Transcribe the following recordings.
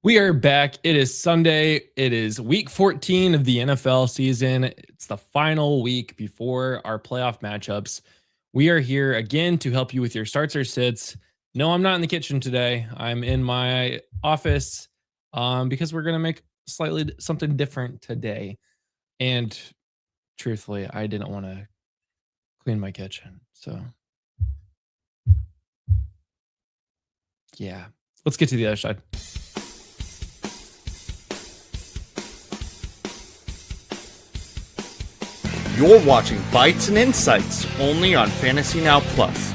We are back. It is Sunday. It is week 14 of the NFL season. It's the final week before our playoff matchups. We are here again to help you with your starts or sits. No, I'm not in the kitchen today. I'm in my office because we're going to make slightly something different today. And truthfully, I didn't want to clean my kitchen. So, yeah, let's get to the other side. You're watching Bites and Insights only on Fantasy Now Plus.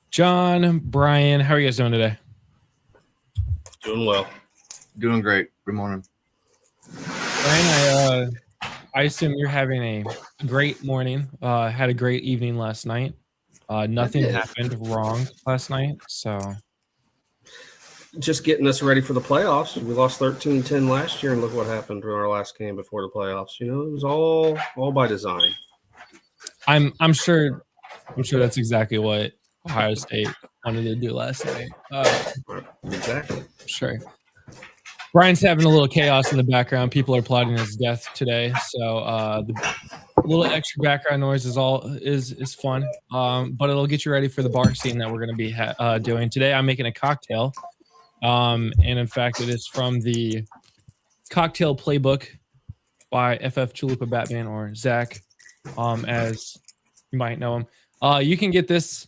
John, Brian, how are you guys doing today? Doing well. Doing great. Good morning. Brian, I assume you're having a great morning. Had a great evening last night. Nothing happened wrong last night, so just getting us ready for the playoffs. We lost 13-10 last year, and look what happened in our last game before the playoffs. You know, it was all by design. I'm sure that's exactly what Ohio State wanted to do last night. Exactly. Sure. Brian's having a little chaos in the background. People are plotting his death today, so the little extra background noise is fun, but it'll get you ready for the bar scene that we're going to be doing today. I'm making a cocktail, and in fact, it is from the Cocktail Playbook by FF Chalupa Batman, or Zach, as you might know him. You can get this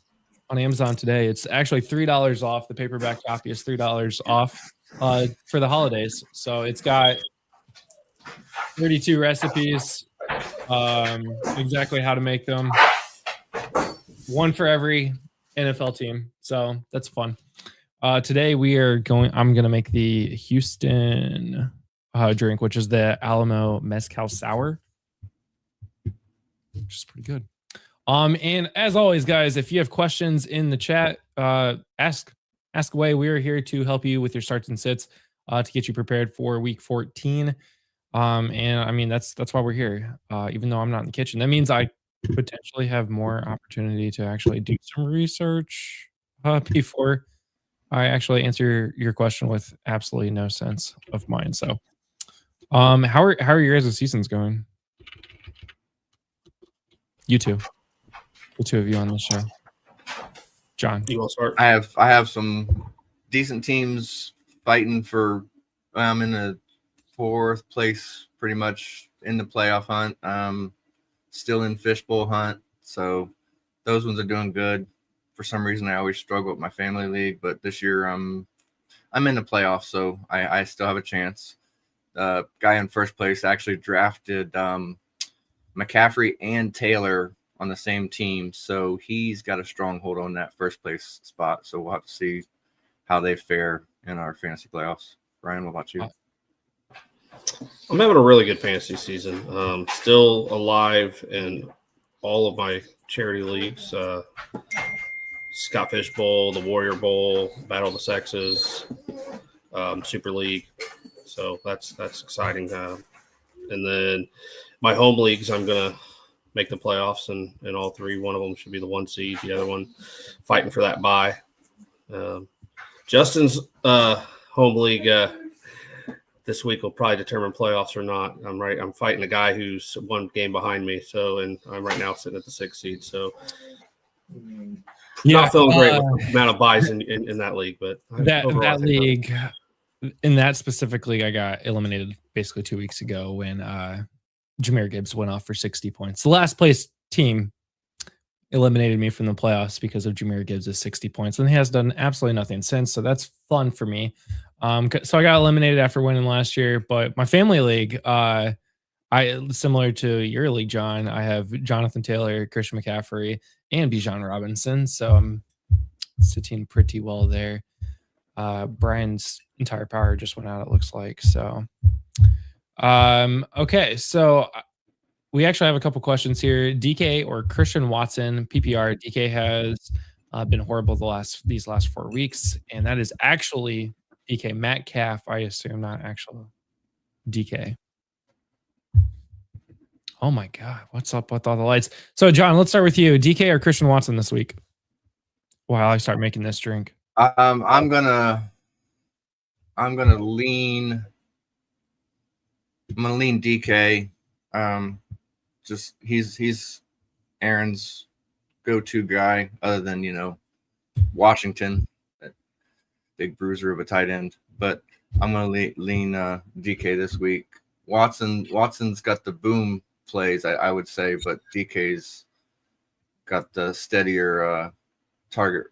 on Amazon today. It's actually $3 off. The paperback copy is $3 off for the holidays. So it's got 32 recipes, exactly how to make them. One for every NFL team. So that's fun. Today I'm going to make the Houston drink, which is the Alamo Mezcal Sour, which is pretty good. And as always, guys, if you have questions in the chat, ask away. We are here to help you with your starts and sits to get you prepared for week 14. And I mean, that's why we're here. Even though I'm not in the kitchen, that means I potentially have more opportunity to actually do some research before I actually answer your question with absolutely no sense of mind. So, how are your guys' seasons going? You two. The two of you on the show. John, you want to start? I have some decent teams fighting for. I'm in the 4th place, pretty much in the playoff hunt. Still in fishbowl hunt, so those ones are doing good. For some reason, I always struggle with my family league, but this year I'm in the playoffs, so I still have a chance. Guy in first place actually drafted McCaffrey and Taylor on the same team, so he's got a strong hold on that first place spot. So we'll have to see how they fare in our fantasy playoffs. Ryan, what about you? I'm having a really good fantasy season. Still alive in all of my charity leagues. Scott Fish Bowl, the Warrior Bowl, Battle of the Sexes, Super League. So that's exciting. And then my home leagues, I'm gonna make the playoffs in all three. One of them should be the 1 seed. The other one fighting for that bye. Justin's home league this week will probably determine playoffs or not. I'm fighting a guy who's one game behind me. So, and I'm right now sitting at the 6th seed. So. Not feeling great with the amount of buys in that league, but that league, in that specific league, I got eliminated basically 2 weeks ago when Jahmyr Gibbs went off for 60 points. The last place team eliminated me from the playoffs because of Jahmyr Gibbs' 60 points, and he has done absolutely nothing since. So that's fun for me. So I got eliminated after winning last year, but my family league, I similar to your league, John, I have Jonathan Taylor, Christian McCaffrey, and Bijan Robinson. So I'm sitting pretty well there. Brian's entire power just went out, it looks like. So, okay. So we actually have a couple questions here. DK or Christian Watson, PPR. DK has been horrible these last 4 weeks, and that is actually DK Metcalf, I assume, not actual DK. Oh my God, what's up with all the lights? So, John, let's start with you. DK or Christian Watson this week? While I start making this drink. I'm gonna lean. I'm gonna lean DK. Just he's Aaron's go-to guy, other than Washington, that big bruiser of a tight end. But I'm gonna lean DK this week. Watson's got the boom plays, I would say, but DK's got the steadier target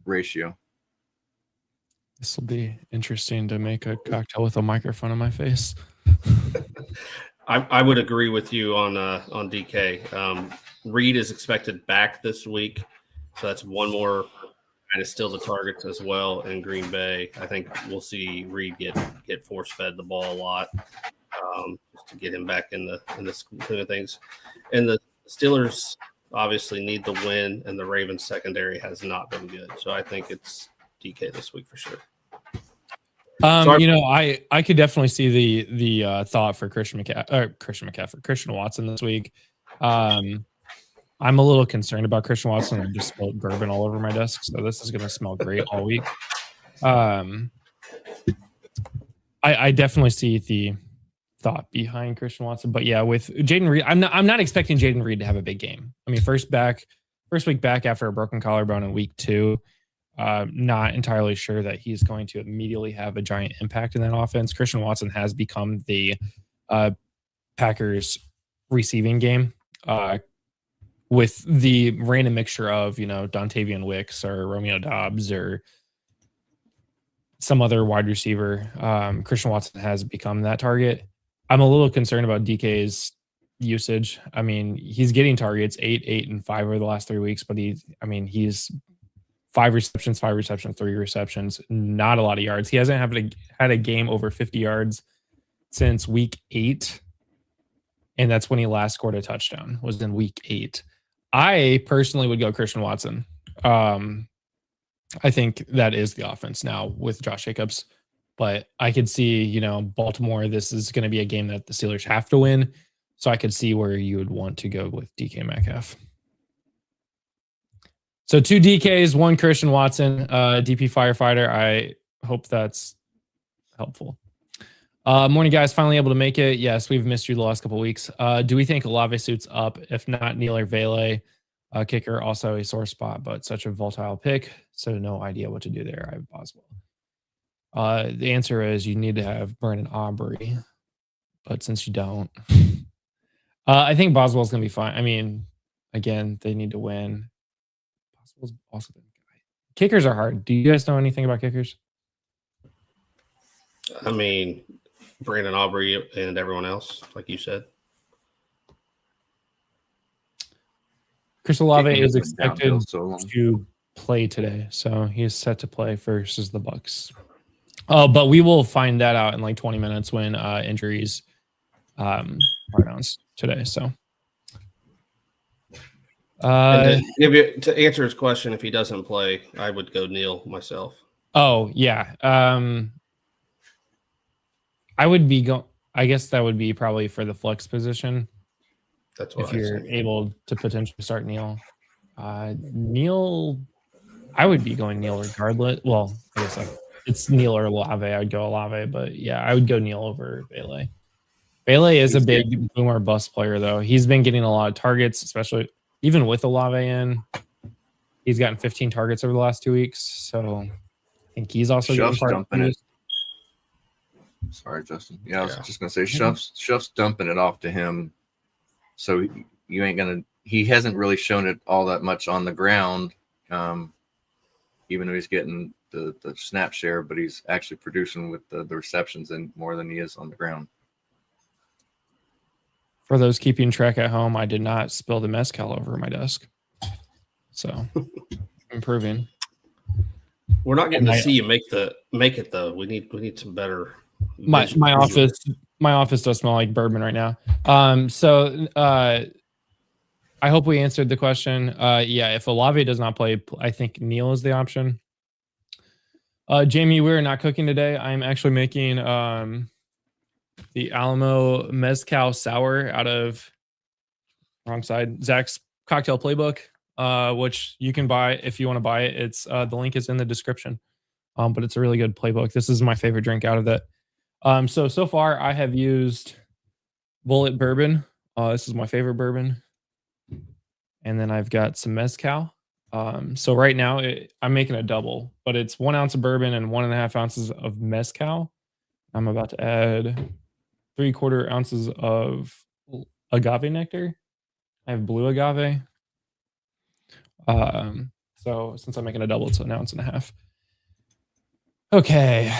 ratio. This will be interesting to make a cocktail with a microphone in my face. I would agree with you on DK. Reed is expected back this week, so that's one more kind of still the targets as well in Green Bay. I think we'll see Reed get force fed the ball a lot, just to get him back in the swing of things. And the Steelers obviously need the win, and the Ravens secondary has not been good. So I think it's DK this week for sure. I could definitely see the thought for Christian Watson this week. I'm a little concerned about Christian Watson. I just spilled bourbon all over my desk, so this is going to smell great all week. I definitely see the thought behind Christian Watson, but yeah, with Jayden Reed, I'm not expecting Jayden Reed to have a big game. I mean, first week back after a broken collarbone in week 2. Not entirely sure that he's going to immediately have a giant impact in that offense. Christian Watson has become the Packers receiving game with the random mixture of, Dontavian Wicks or Romeo Doubs or some other wide receiver. Christian Watson has become that target. I'm a little concerned about DK's usage. I mean, he's getting targets 8, and 5 over the last 3 weeks, but he's 5 receptions, 3 receptions, not a lot of yards. He hasn't had a game over 50 yards since week 8. And that's when he last scored a touchdown, was in week 8. I personally would go Christian Watson. I think that is the offense now with Josh Jacobs. But I could see, Baltimore, this is going to be a game that the Steelers have to win. So I could see where you would want to go with DK Metcalf. So 2 DKs, 1 Christian Watson, DP firefighter. I hope that's helpful. Morning, guys. Finally able to make it. Yes, we've missed you the last couple of weeks. Do we think Olave suits up? If not, Neal or Vele. Kicker, also a sore spot, but such a volatile pick. So no idea what to do there. I have Boswell. The answer is you need to have Brandon Aubrey. But since you don't, I think Boswell's going to be fine. I mean, again, they need to win. Boswell's also been a guy. Kickers are hard. Do you guys know anything about kickers? I mean, Brandon Aubrey and everyone else, like you said. Chris Olave is expected to play today, so he is set to play versus the Bucs. But we will find that out in like 20 minutes when injuries are announced today. So, to answer his question, if he doesn't play, I would go Neal myself. Oh yeah, I would be I guess that would be probably for the flex position. That's what if you're able to potentially start Neal. Neal, I would be going Neal regardless. Well, I guess it's Neal or Olave. I would go Olave, but yeah, I would go Neal over Vele. Vele is a big boomer bust player, though. He's been getting a lot of targets, especially even with Olave in. He's gotten 15 targets over the last 2 weeks, so I think he's also dumping it. Sorry, Justin. Yeah, I was just gonna say Shuff's dumping it off to him. So you ain't gonna. He hasn't really shown it all that much on the ground, even though he's getting the snap share. But he's actually producing with the receptions and more than he is on the ground. For those keeping track at home, I did not spill the mezcal over my desk, so improving. We're not getting to see you make it though. We need some better. My office does smell like bourbon right now. So I hope we answered the question. Yeah, if Olave does not play, I think Neal is the option. Jamie, we're not cooking today. I'm actually making the Alamo Mezcal Sour out of wrong side. Zach's cocktail playbook, which you can buy if you want to buy it. It's the link is in the description. But it's a really good playbook. This is my favorite drink out of that. So far I have used Bullet Bourbon. This is my favorite bourbon. And then I've got some mezcal. So right now I'm making a double, but it's 1 ounce of bourbon and 1.5 ounces of mezcal. I'm about to add 3/4 ounces of agave nectar. I have blue agave. So since I'm making a double, it's 1.5 ounces. Okay.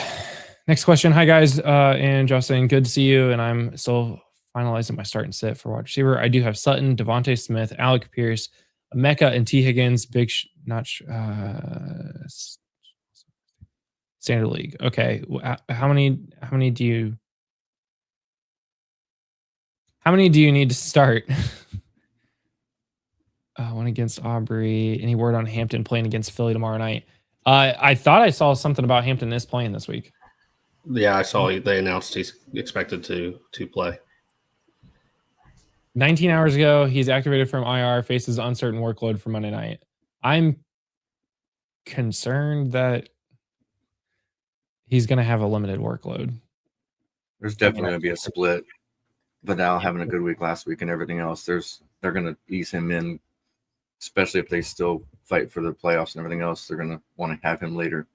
Next question. Hi guys. And Josh saying good to see you. And I'm still finalizing my start and sit for wide receiver. I do have Sutton, Devontae Smith, Alec Pierce, Mecca, and T. Higgins. Standard league. Okay. How many do you need to start? One against Aubrey. Any word on Hampton playing against Philly tomorrow night? I thought I saw something about Hampton is playing this week. Yeah, I saw they announced he's expected to play. 19 hours ago, he's activated from IR, faces uncertain workload for Monday night. I'm concerned that he's going to have a limited workload. There's definitely going to be a split. Vidal having a good week last week and everything else, they're going to ease him in, especially if they still fight for the playoffs and everything else. They're going to want to have him later.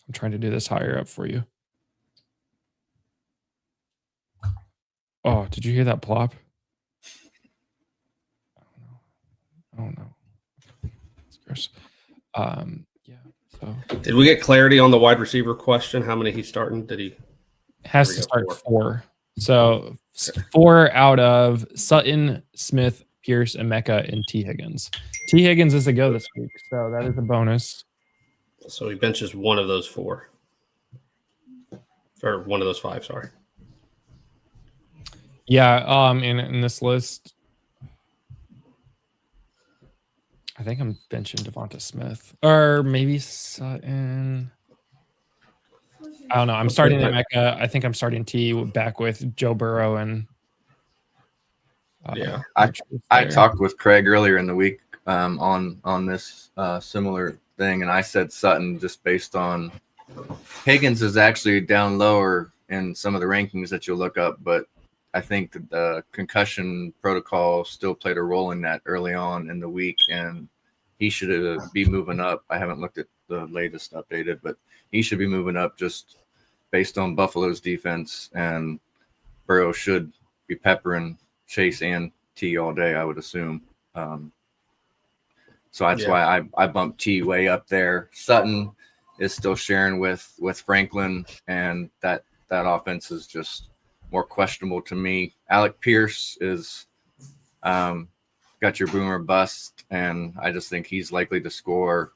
I'm trying to do this higher up for you. Oh, did you hear that plop? I don't know. It's gross. Yeah. So did we get clarity on the wide receiver question? How many he's starting? Did he has to start 4? So 4 out of Sutton, Smith, Pierce, and Mecca, and T. Higgins. T. Higgins is a go this week, so that is a bonus. So he benches one of those 4. Or one of those 5, sorry. Yeah, in this list, I think I'm benching Devonta Smith. Or maybe Sutton. I don't know. I'm starting at Mecca. I think I'm starting T back with Joe Burrow and yeah. I talked with Craig earlier in the week on this similar thing, and I said Sutton just based on Higgins is actually down lower in some of the rankings that you'll look up, but I think that the concussion protocol still played a role in that early on in the week, and he should be moving up. I haven't looked at the latest updated, but he should be moving up just based on Buffalo's defense, and Burrow should be peppering Chase and T all day, I would assume. So that's why I bumped T way up there. Sutton is still sharing with Franklin, and that offense is just more questionable to me. Alec Pierce is got your boomer bust, and I just think he's likely to score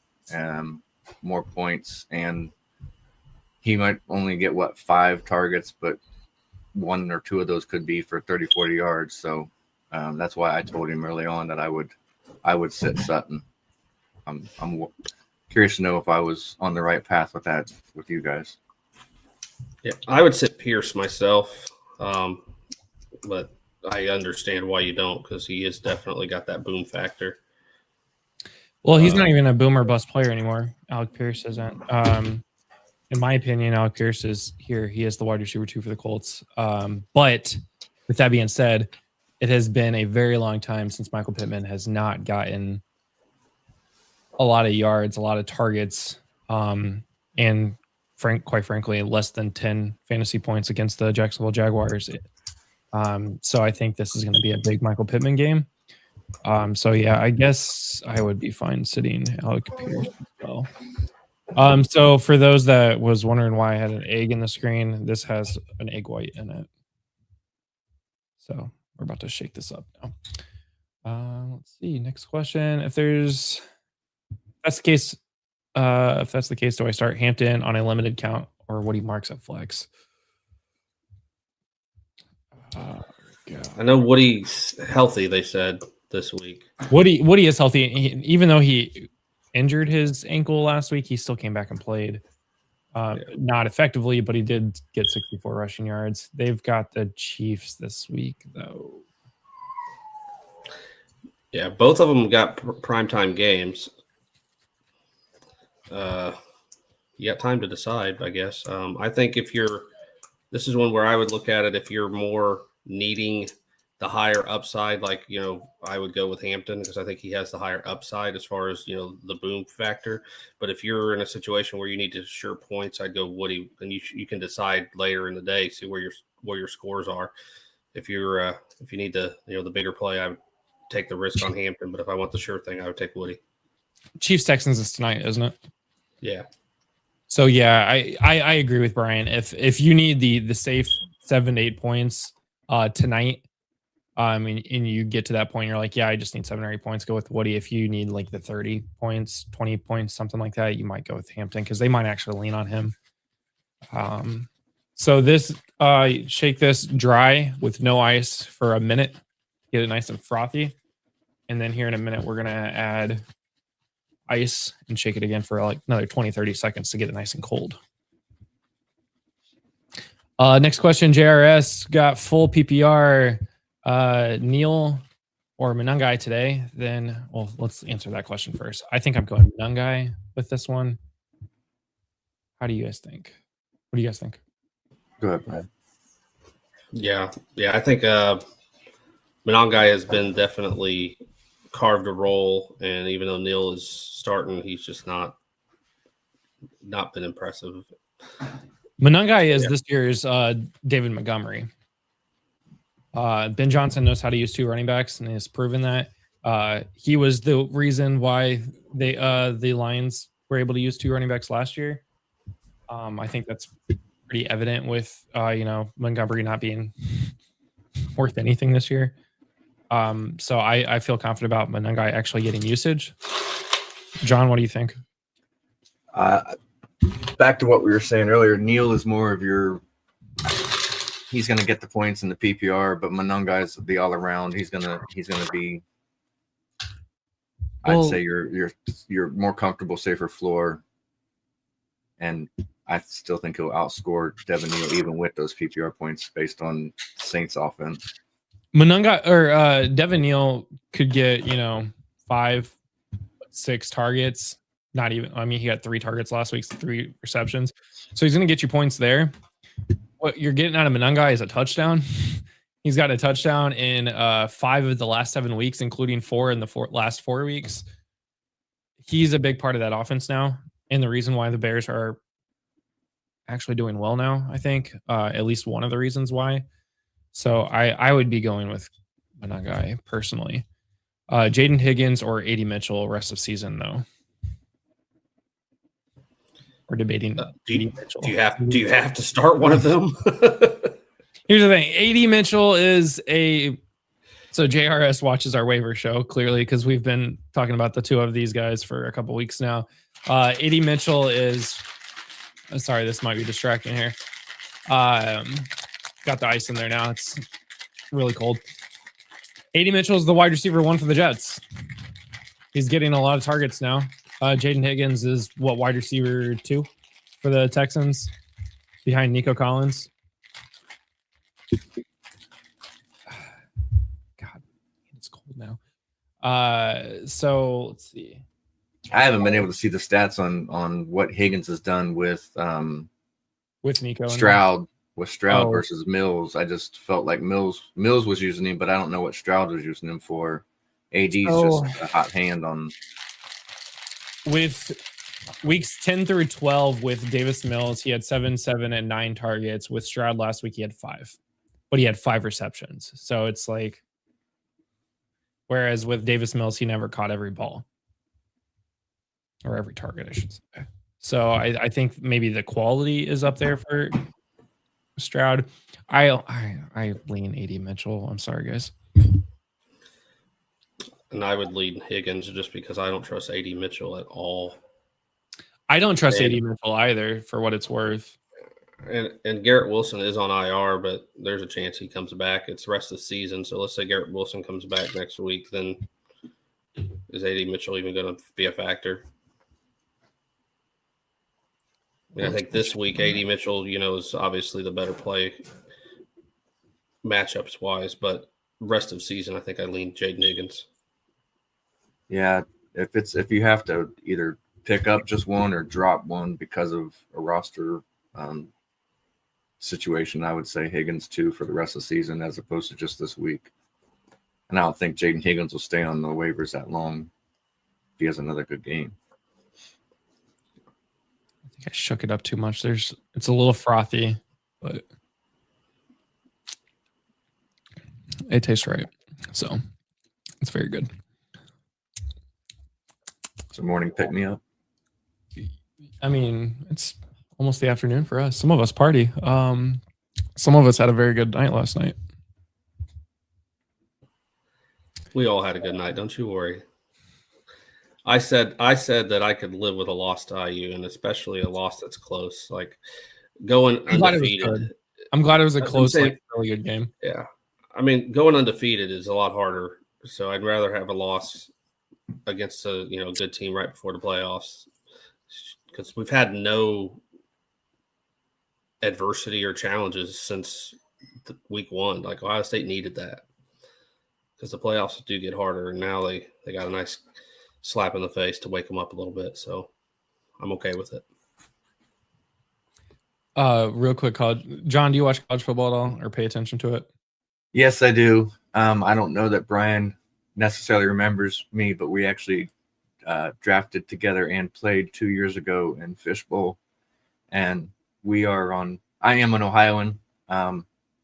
more points, and he might only get 5 targets, but 1 or 2 of those could be for 30-40 yards. So that's why I told him early on that I would sit Sutton. I'm curious to know if I was on the right path with that with you guys. Yeah, I would sit Pierce myself, but I understand why you don't, because he has definitely got that boom factor. Well, he's not even a boomer bust player anymore. Alec Pierce isn't. In my opinion, Alec Pierce is here. He is the wide receiver 2 for the Colts. But with that being said, it has been a very long time since Michael Pittman has not gotten a lot of yards, a lot of targets, and quite frankly, less than 10 fantasy points against the Jacksonville Jaguars. So I think this is going to be a big Michael Pittman game. So yeah, I guess I would be fine sitting Alec Pierce as well. So for those that was wondering why I had an egg in the screen, this has an egg white in it. So we're about to shake this up now. Let's see. Next question. If that's the case, do I start Hampton on a limited count or Woody Marks at flex? I know Woody's healthy, they said this week. Woody is healthy. Even though he injured his ankle last week, he still came back and played. Not effectively, but he did get 64 rushing yards. They've got the Chiefs this week, though. Yeah, both of them got primetime games. You got time to decide, I guess. I think this is one where I would look at it if you're more needing the higher upside, like, I would go with Hampton because I think he has the higher upside as far as, the boom factor. But if you're in a situation where you need to sure points, I'd go Woody, and you can decide later in the day, see where your scores are. If you need the bigger play, I would take the risk on Hampton. But if I want the sure thing, I would take Woody. Chiefs Texans is tonight, isn't it? Yeah. So yeah, I agree with Brian. If you need the safe 7 to 8 points tonight, and you get to that point, you're like, yeah, I just need 7 or 8 points. Go with Woody. If you need like the 30 points, 20 points, something like that, you might go with Hampton because they might actually lean on him. So this shake this dry with no ice for a minute, get it nice and frothy, and then here in a minute we're gonna add ice and shake it again for like another 20-30 seconds to get it nice and cold. Next question, JRS got full PPR. Neil or Monangai today? Then, well, let's answer that question first. I think I'm going Monangai with this one. How do you guys think? What do you guys think? Go ahead, Brad. Yeah. I think Monangai has been definitely carved a role, and even though Neil is starting, he's just not been impressive. Monangai is this year's David Montgomery. Ben Johnson knows how to use 2 running backs and has proven that. He was the reason why the Lions were able to use 2 running backs last year. I think that's pretty evident with Montgomery not being worth anything this year. So I feel confident about Monangai actually getting usage. John, what do you think? Back to what we were saying earlier, Neil is more of he's going to get the points in the PPR, but Monangai is the all around. He's going to be, I'd say you're more comfortable, safer floor. And I still think he'll outscore Devin Neal even with those PPR points based on Saints offense. Monangai or Devin Neal could get 5, 6 targets. Not even. I mean, he got 3 targets last week, 3 receptions. So he's going to get you points there. What you're getting out of Monangai is a touchdown. He's got a touchdown in 5 of the last 7 weeks, including 4 in the last 4 weeks. He's a big part of that offense now, and the reason why the Bears are actually doing well now, I think, at least one of the reasons why. So I would be going with Monangai personally. Jaden Higgins or AD Mitchell rest of season though. We're debating. Do you have to start one of them? Here's the thing: AD Mitchell is so JRS watches our waiver show clearly because we've been talking about the 2 of these guys for a couple weeks now. AD Mitchell is. Sorry, this might be distracting here. Got the ice in there now. It's really cold. AD Mitchell is the wide receiver 1 for the Jets. He's getting a lot of targets now. Jaden Higgins is wide receiver 2 for the Texans behind Nico Collins. God, it's cold now. So let's see. I haven't been able to see the stats on what Higgins has done with Nico Stroud. With Stroud versus Mills, I just felt like Mills was using him, but I don't know what Stroud was using him for. AD's just a hot hand on. With weeks 10 through 12 with Davis Mills, he had 7, 7, and 9 targets. With Stroud last week, he had 5, but he had 5 receptions. So it's like, whereas with Davis Mills, he never caught every ball or every target, I should say. So I think maybe the quality is up there for Stroud. I lean AD Mitchell. I'm sorry, guys. And I would lean Higgins just because I don't trust AD Mitchell at all. I don't trust AD Mitchell either, for what it's worth. And Garrett Wilson is on IR, but there's a chance he comes back. It's the rest of the season. So let's say Garrett Wilson comes back next week, then is AD Mitchell even going to be a factor? I think this week, AD Mitchell, is obviously the better play matchups wise, but rest of season, I think I lean Jaden Higgins. Yeah, if you have to either pick up just one or drop one because of a roster situation, I would say Higgins 2 for the rest of the season as opposed to just this week. And I don't think Jaden Higgins will stay on the waivers that long if he has another good game. I think I shook it up too much. It's a little frothy, but it tastes right. So it's very good. So morning pick me up. I mean, it's almost the afternoon for us. Some of us party. Some of us had a very good night last night. We all had a good night. Don't you worry. I said that I could live with a loss to IU, and especially a loss that's close. Like going undefeated. I'm glad it was a I'm close, saying- really good game. Yeah. I mean, going undefeated is a lot harder. So I'd rather have a loss against a good team right before the playoffs, because we've had no adversity or challenges since week 1. Like Ohio State needed that because the playoffs do get harder, and now they got a nice slap in the face to wake them up a little bit. So I'm okay with it. Real quick, John, do you watch college football at all or pay attention to it? Yes, I do. I don't know that Brian necessarily remembers me, but we actually drafted together and played 2 years ago in Fishbowl. And I am an Ohioan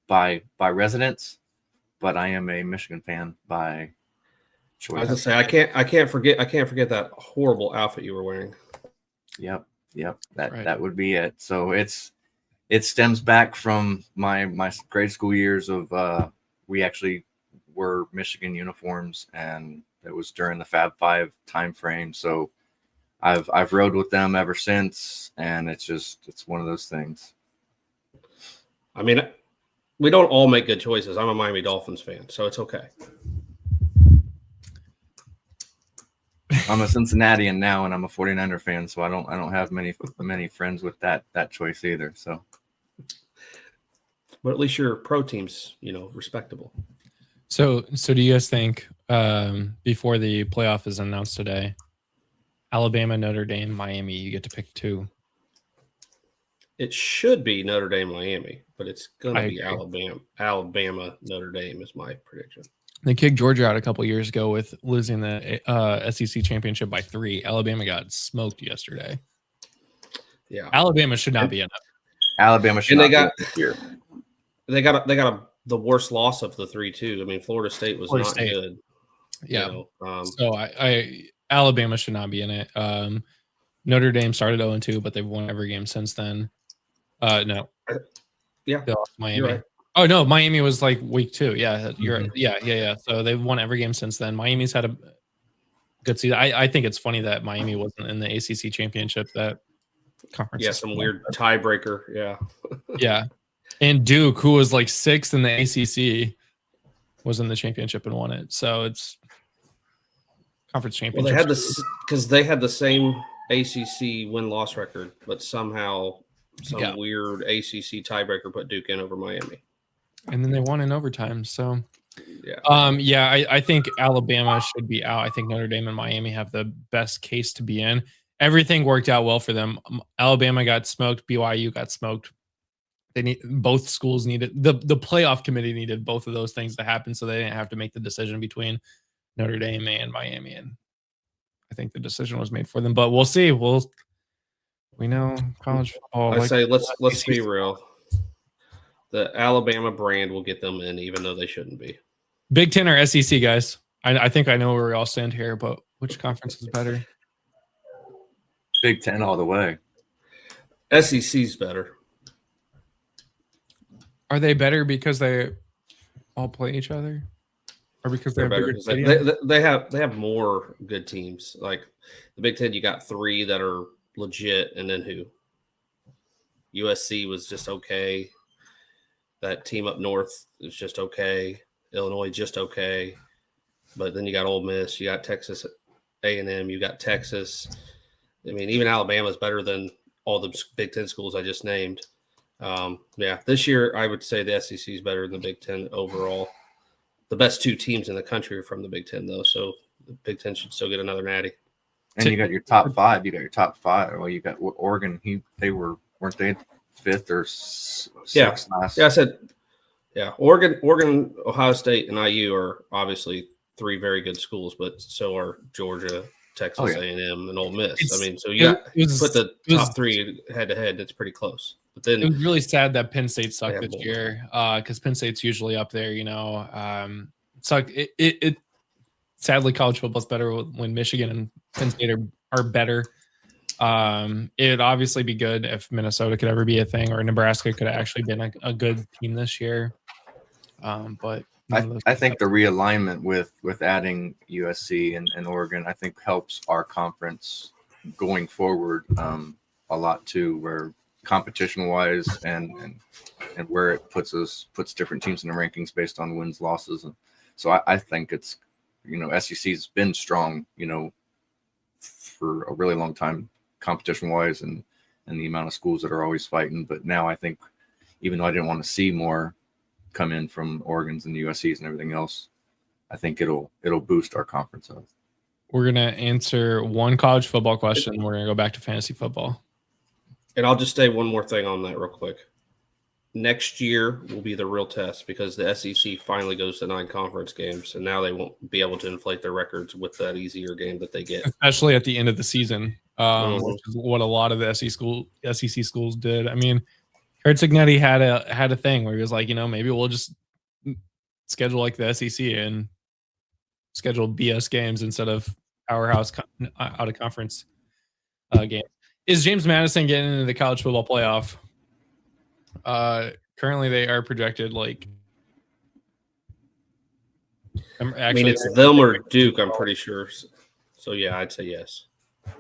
by residence, but I am a Michigan fan by choice. I was gonna say I can't forget that horrible outfit you were wearing. Yep. That Right. That would be it. So it stems back from my grade school years of we actually were Michigan uniforms, and it was during the Fab Five time frame. So I've rode with them ever since, and it's one of those things. I mean, we don't all make good choices. I'm a Miami Dolphins fan, so it's okay. I'm a Cincinnatian now, and I'm a 49er fan, so I don't have many friends with that choice either. So, but at least your pro team's respectable. So do you guys think before the playoff is announced today, Alabama, Notre Dame, Miami, you get to pick 2? It should be Notre Dame, Miami, but it's going to be agree. Alabama, Notre Dame is my prediction. They kicked Georgia out a couple years ago with losing the SEC championship by 3. Alabama got smoked yesterday. Yeah, Alabama should not be in it. Alabama should And not be this year. they got the worst loss of the 3 too. I mean, Florida State was not good. Yeah. So I Alabama should not be in it. Notre Dame started 0-2, but they've won every game since then. No. Yeah. They lost to Miami. You're right. Oh no, Miami was like week 2. Yeah, you're right. Yeah. So they've won every game since then. Miami's had a good season. I think it's funny that Miami wasn't in the ACC championship. That conference. Yeah, some weird tiebreaker. Yeah. Yeah. And Duke, who was like 6th in the ACC, was in the championship and won it. So it's conference championship. Well, they had because they had the same ACC win-loss record, but somehow some weird ACC tiebreaker put Duke in over Miami. And then they won in overtime. So yeah. I think Alabama should be out. I think Notre Dame and Miami have the best case to be in. Everything worked out well for them. Alabama got smoked. BYU got smoked. Both schools needed the playoff committee needed both of those things to happen, so they didn't have to make the decision between Notre Dame and Miami. And I think the decision was made for them. But we'll see. We know college football. I say let's be real. The Alabama brand will get them in, even though they shouldn't be. Big Ten or SEC, guys? I think I know where we all stand here, but which conference is better? Big Ten all the way. SEC's better. Are they better because they all play each other, or because they're better? Bigger stadiums? They have more good teams. Like the Big Ten, you got 3 that are legit, and then who? USC was just okay. That team up north is just okay. Illinois just okay. But then you got Ole Miss, you got Texas A&M, you got Texas. I mean, even Alabama's better than all the Big Ten schools I just named. This year I would say the SEC is better than the Big Ten overall. The best 2 teams in the country are from the Big Ten, though. So the Big Ten should still get another natty. And you got your top five. You got your top five. Well, you got Oregon. Weren't they fifth or sixth last? Yeah, I said, yeah. Oregon, Ohio State, and IU are obviously three very good schools, but so are Georgia, Texas A&M, and Ole Miss. I mean, so you put the top three head to head. It's pretty close. But then it was really sad that Penn State sucked this year because Penn State's usually up there. It sadly college football's better when Michigan and Penn State are better. It'd obviously be good if Minnesota could ever be a thing, or Nebraska could have actually been a good team this year. But I think the realignment with adding USC and Oregon, I think helps our conference going forward a lot too, where competition wise and where it puts different teams in the rankings based on wins, losses. And so I think it's, SEC's been strong, for a really long time, competition wise and the amount of schools that are always fighting. But now I think, even though I didn't want to see more come in from Oregons and the USCs and everything else, I think it'll boost our conference up. We're gonna answer one college football question, and we're gonna go back to fantasy football. And I'll just say one more thing on that real quick. Next year will be the real test because the SEC finally goes to 9 conference games, and now they won't be able to inflate their records with that easier game that they get, especially at the end of the season, which is what a lot of the SEC schools did. I mean, Curt Cignetti had a thing where he was like, maybe we'll just schedule like the SEC and schedule BS games instead of powerhouse out of conference games. Is James Madison getting into the college football playoff? Currently they are projected it's them or Duke, I'm pretty sure. So yeah, I'd say yes.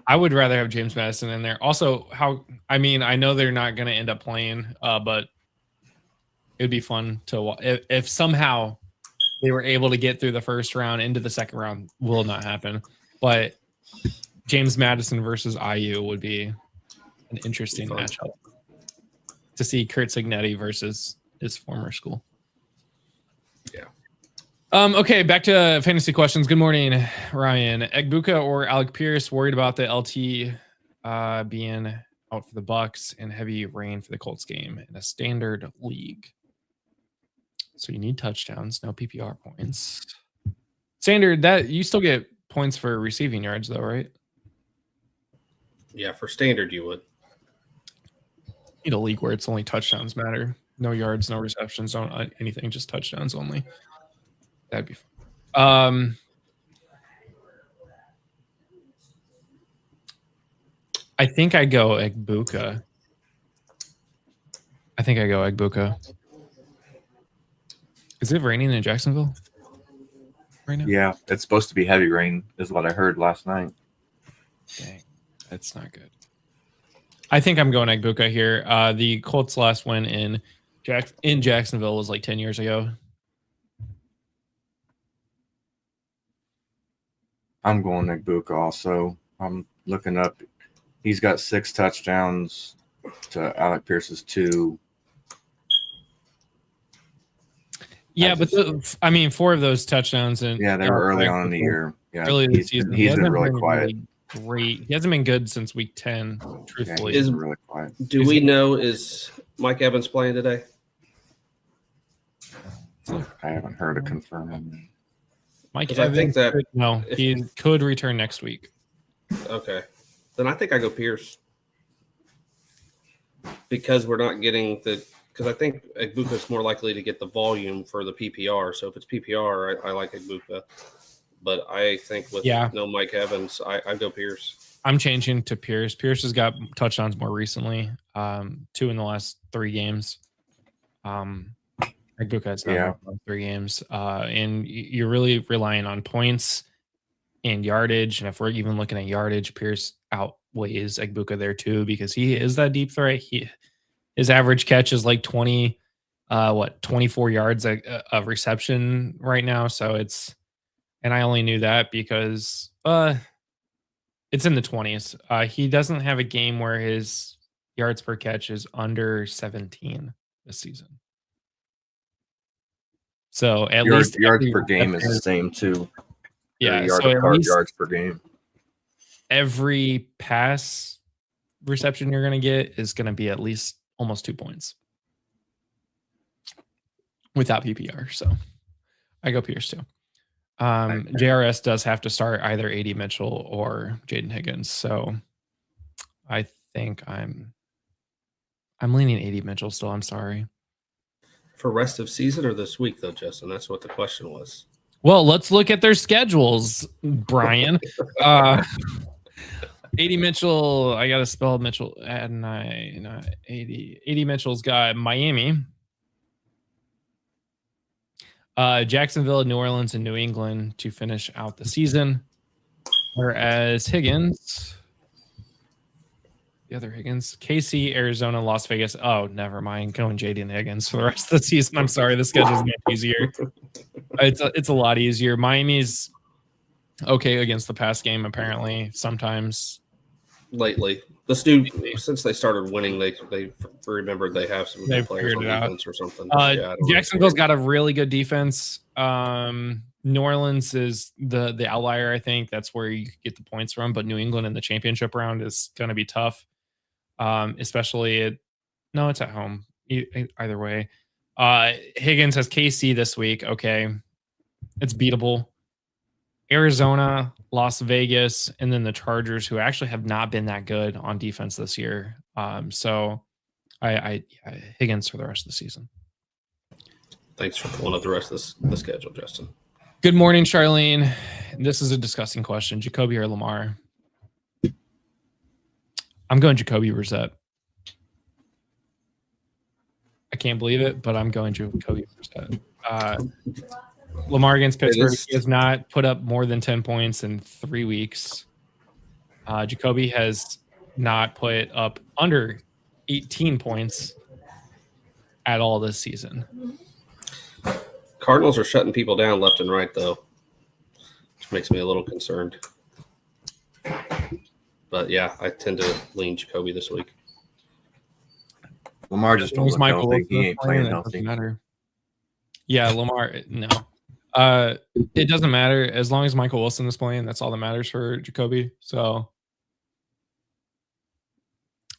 I would rather have James Madison in there. Also, I know they're not going to end up playing, but it'd be fun to if somehow they were able to get through the first round into the second round. Will not happen, but James Madison versus IU would be an interesting matchup to see Curt Cignetti versus his former school. Yeah. Okay, back to fantasy questions. Good morning, Ryan. Egbuka or Alec Pierce worried about the LT being out for the Bucks and heavy rain for the Colts game in a standard league. So you need touchdowns, no PPR points. Standard, that you still get points for receiving yards though, right? Yeah, for standard you would. Need a league where it's only touchdowns matter. No yards, no receptions, no anything, just touchdowns only. That'd be fun. I think I go Egbuka. Is it raining in Jacksonville right now? Yeah, it's supposed to be heavy rain, is what I heard last night. Dang, that's not good. I think I'm going Egbuka here. The Colts' last win in Jacksonville was like 10 years ago. I'm going Egbuka also. I'm looking up. He's got 6 touchdowns to Alec Pierce's 2. Yeah, but 4 of those touchdowns and they were early on in the year. Yeah, early in the season. He's been really quiet. Really great. He hasn't been good since week 10. Truthfully, he's been really quiet. Do we know is Mike Evans playing today? I haven't heard a confirm. Mike Evans, I think that he could return next week. Okay, then I think I go Pierce because we're not getting because I think Egbuka is more likely to get the volume for the PPR. So if it's PPR, I like Egbuka. But I think with no Mike Evans, I go Pierce. I'm changing to Pierce. Pierce has got touchdowns more recently, 2 in the last 3 games. Egbuka has not 3 games. And you're really relying on points and yardage. And if we're even looking at yardage, Pierce outweighs Egbuka there too because he is that deep threat. His average catch is like 24 yards of reception right now. So and I only knew that because it's in the 20s. He doesn't have a game where his yards per catch is under 17 this season. So at least yards per game is the same too. Yeah, yards, so at least yards per game. every pass reception you're going to get is going to be at least almost 2 points without PPR. So I go Pierce too. JRS does have to start either AD Mitchell or Jaden Higgins. So I think I'm leaning AD Mitchell still. I'm sorry. For rest of season or this week, though, Justin? That's what the question was. Well, let's look at their schedules, Brian. AD Mitchell, I got to spell Mitchell. AD Mitchell's got Miami, Jacksonville, New Orleans, and New England to finish out the season. Whereas Higgins, the other Higgins, KC, Arizona, Las Vegas. Oh, never mind. Going Jaden Higgins for the rest of the season. I'm sorry. The schedule's much easier. It's a lot easier. Miami's okay against the pass game, apparently, sometimes. Lately. This new, since they started winning, they remembered they have some good players on defense or something. Jacksonville's got a really good defense. New Orleans is the outlier, I think. That's where you get the points from. But New England in the championship round is going to be tough. Especially it's at home. Either way. Higgins has KC this week. Okay. It's beatable. Arizona, Las Vegas, and then the Chargers, who actually have not been that good on defense this year. So I Higgins for the rest of the season. Thanks for pulling up the rest of the schedule, Justin. Good morning, Charlene. This is a disgusting question. Jacoby or Lamar? I'm going Jacoby Brissett. I can't believe it, but I'm going Jacoby Brissett. Lamar against Pittsburgh has not put up more than 10 points in 3 weeks. Jacoby has not put up under 18 points at all this season. Cardinals are shutting people down left and right, though, which makes me a little concerned. But, yeah, I tend to lean Jacoby this week. Lamar just don't think he ain't playing healthy. Matter. Yeah, Lamar, no. It doesn't matter as long as Michael Wilson is playing. That's all that matters for Jacoby. So,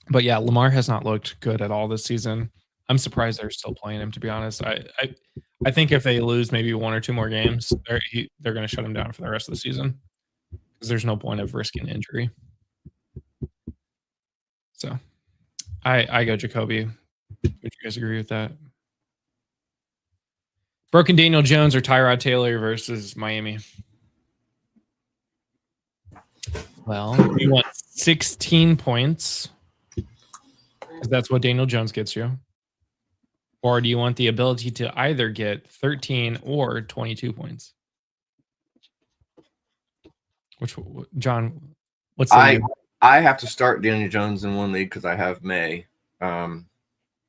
but yeah, Lamar has not looked good at all this season. I'm surprised they're still playing him. To be honest, I think if they lose maybe 1 or 2 more games, they're going to shut him down for the rest of the season because there's no point of risking injury. So, I go Jacoby. Would you guys agree with that? Broken Daniel Jones or Tyrod Taylor versus Miami? Well, you want 16 points because that's what Daniel Jones gets you. Or do you want the ability to either get 13 or 22 points? John, what's the I have to start Daniel Jones in one league because I have May on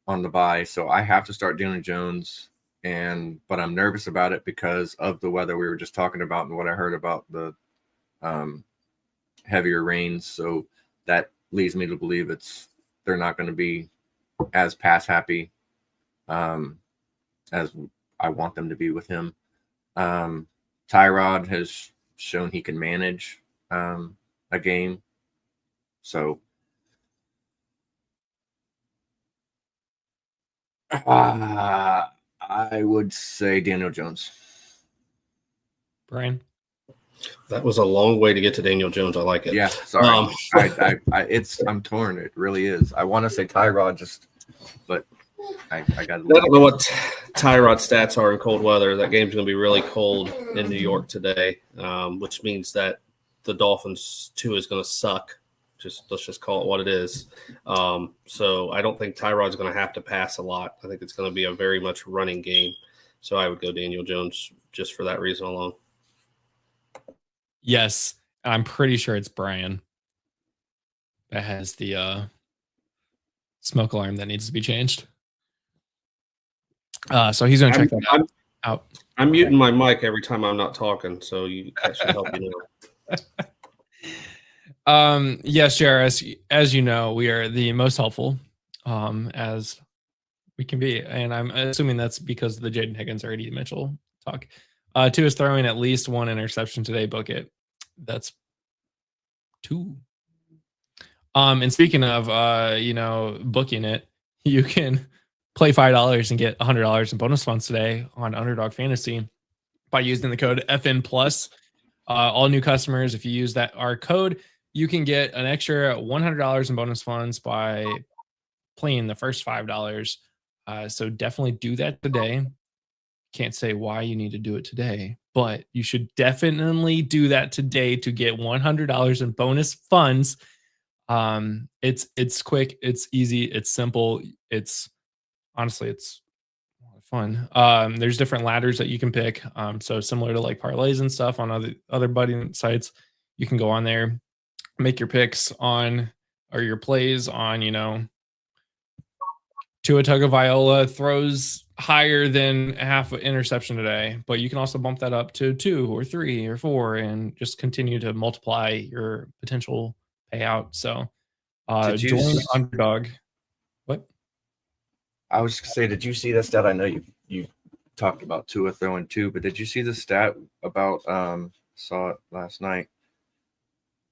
the bye. So I have to start Daniel Jones. But I'm nervous about it because of the weather we were just talking about and what I heard about the heavier rains. So that leads me to believe they're not going to be as pass happy as I want them to be with him. Tyrod has shown he can manage a game. So I would say Daniel Jones. Brian? That was a long way to get to Daniel Jones. I like it. Yeah, sorry. I'm torn. It really is. I want to say Tyrod, but I got. I don't know what Tyrod's stats are in cold weather. That game's going to be really cold in New York today, which means that the Dolphins 2 is going to suck. Let's just call it what it is. So I don't think Tyrod's going to have to pass a lot. I think it's going to be a very much running game. So I would go Daniel Jones just for that reason alone. Yes, I'm pretty sure it's Brian that has the smoke alarm that needs to be changed. So he's going to check that out. I'm muting my mic every time I'm not talking, so that should help you know. Yes, JRS, as you know, we are the most helpful as we can be. And I'm assuming that's because of the Jaden Higgins or AD Mitchell talk. Tua is throwing at least 1 interception today. Book it. That's 2. And speaking of, booking it, you can play $5 and get $100 in bonus funds today on Underdog Fantasy by using the code FN Plus. All new customers, if you use our code, you can get an extra $100 in bonus funds by playing the first $5. So definitely do that today. Can't say why you need to do it today, but you should definitely do that today to get $100 in bonus funds. It's quick, it's easy, it's simple. It's honestly, it's a lot of fun. There's different ladders that you can pick. So similar to like parlays and stuff on other betting sites, you can go on there, make your picks on, or your plays on, Tua Tagovailoa throws higher than half an interception today, but you can also bump that up to 2 or 3 or 4 and just continue to multiply your potential payout. So join Underdog. What? I was going to say, did you see that stat? I know you talked about Tua throwing 2, but did you see the stat about saw it last night?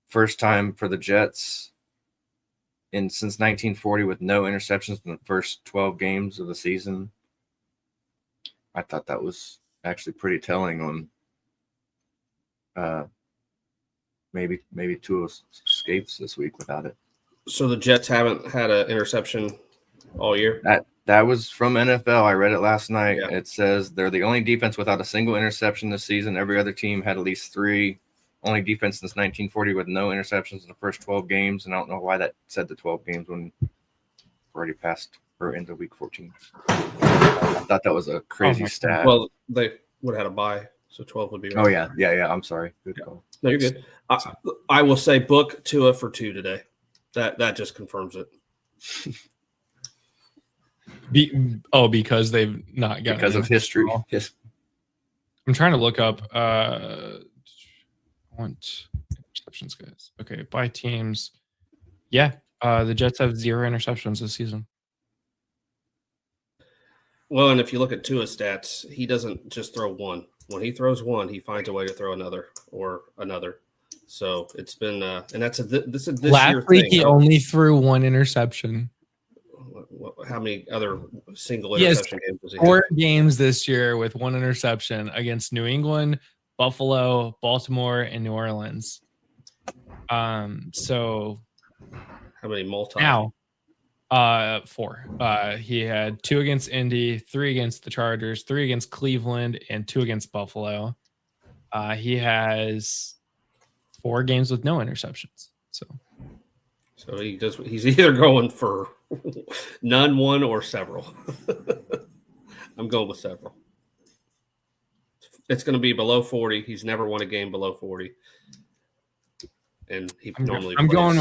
First time for the Jets since 1940 with no interceptions in the first 12 games of the season. I thought that was actually pretty telling on maybe Tua escapes this week without it. So the Jets haven't had an interception all year? That was from NFL. I read it last night. Yeah. It says they're the only defense without a single interception this season. Every other team had at least 3. Only defense since 1940 with no interceptions in the first 12 games. And I don't know why that said the 12 games when we're already passed or into week 14. I thought that was a crazy stat. Well, they would have had a bye, so 12 would be right. Oh, yeah. I'm sorry. Good call. No, you're good. I will say book Tua for 2 today. That just confirms it. Because they've not got because of history. Yes. I'm trying to look up interceptions, guys. Okay, by teams. Yeah, the Jets have 0 interceptions this season. Well, and if you look at Tua's stats, he doesn't just throw 1. When he throws 1, he finds a way to throw another. So it's been, and that's this last year week thing. He only threw 1 interception. How many other single interception games was he? 4 games this year with 1 interception against New England, Buffalo, Baltimore, and New Orleans. So how many multi? Now, 4. He had 2 against Indy, 3 against the Chargers, 3 against Cleveland, and 2 against Buffalo. He has 4 games with no interceptions. So he's either going for none, 1, or several. I'm going with several. It's going to be below 40. He's never won a game below 40. And I'm going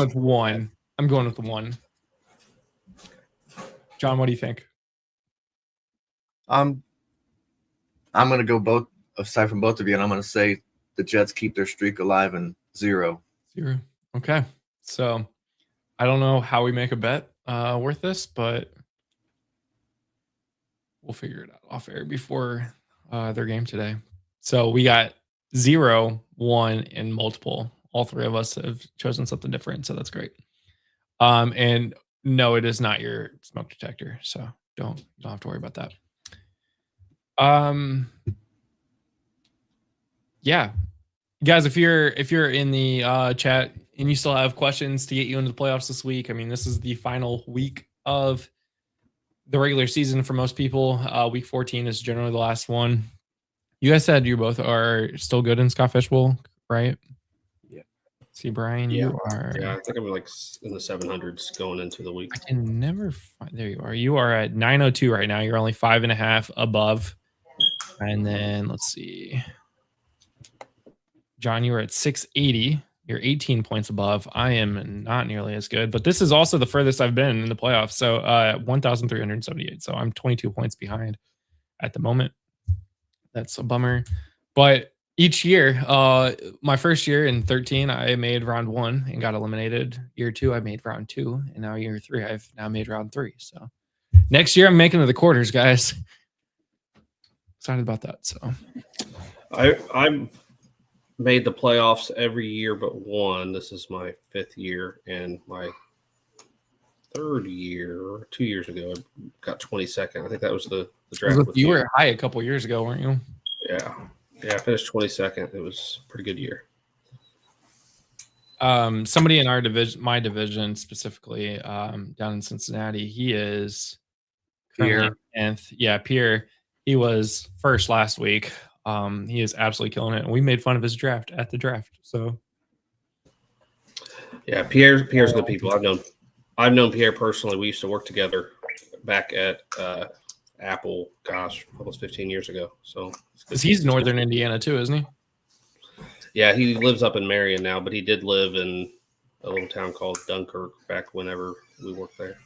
with 1. I'm going with 1. John, what do you think? I'm going to go both aside from both of you, and I'm going to say the Jets keep their streak alive and 0. Okay. So I don't know how we make a bet worth this, but we'll figure it out off air before their game today. So we got 0, 1, and multiple. All 3 of us have chosen something different, so that's great. And no, it is not your smoke detector, so don't have to worry about that. Yeah, guys, if you're in the chat and you still have questions to get you into the playoffs this week, I mean, this is the final week of the regular season for most people. Week 14 is generally the last one. You guys said you both are still good in Scott Fishbowl, right? Yeah. See, Brian, you are. Yeah, I think I'm like in the 700s going into the week. I can never find. There you are. You are at 902 right now. You're only 5.5 above. And then let's see. John, you are at 680. You're 18 points above. I am not nearly as good, but this is also the furthest I've been in the playoffs. So 1,378. So I'm 22 points behind at the moment. That's a bummer. But each year, my first year in 13, I made round 1 and got eliminated. Year 2, I made round 2. And now year 3, I've now made round 3. So next year, I'm making it to the quarters, guys. Excited about that. So I'm made the playoffs every year but one. This is my 5th year, and my 3rd year, 2 years ago, I got 22nd. I think that was the draft. With You were high a couple years ago, weren't you? Yeah, I finished 22nd. It was a pretty good year. Somebody in our division, my division specifically, down in Cincinnati, he is Pierre. 10th. Yeah, Pierre. He was first last week. He is absolutely killing it, and we made fun of his draft at the draft. So, yeah, Pierre's good people. I've known Pierre personally. We used to work together back at Apple. Gosh, almost 15 years ago. So, because he's Northern Indiana too, isn't he? Yeah, he lives up in Marion now, but he did live in a little town called Dunkirk back whenever we worked there.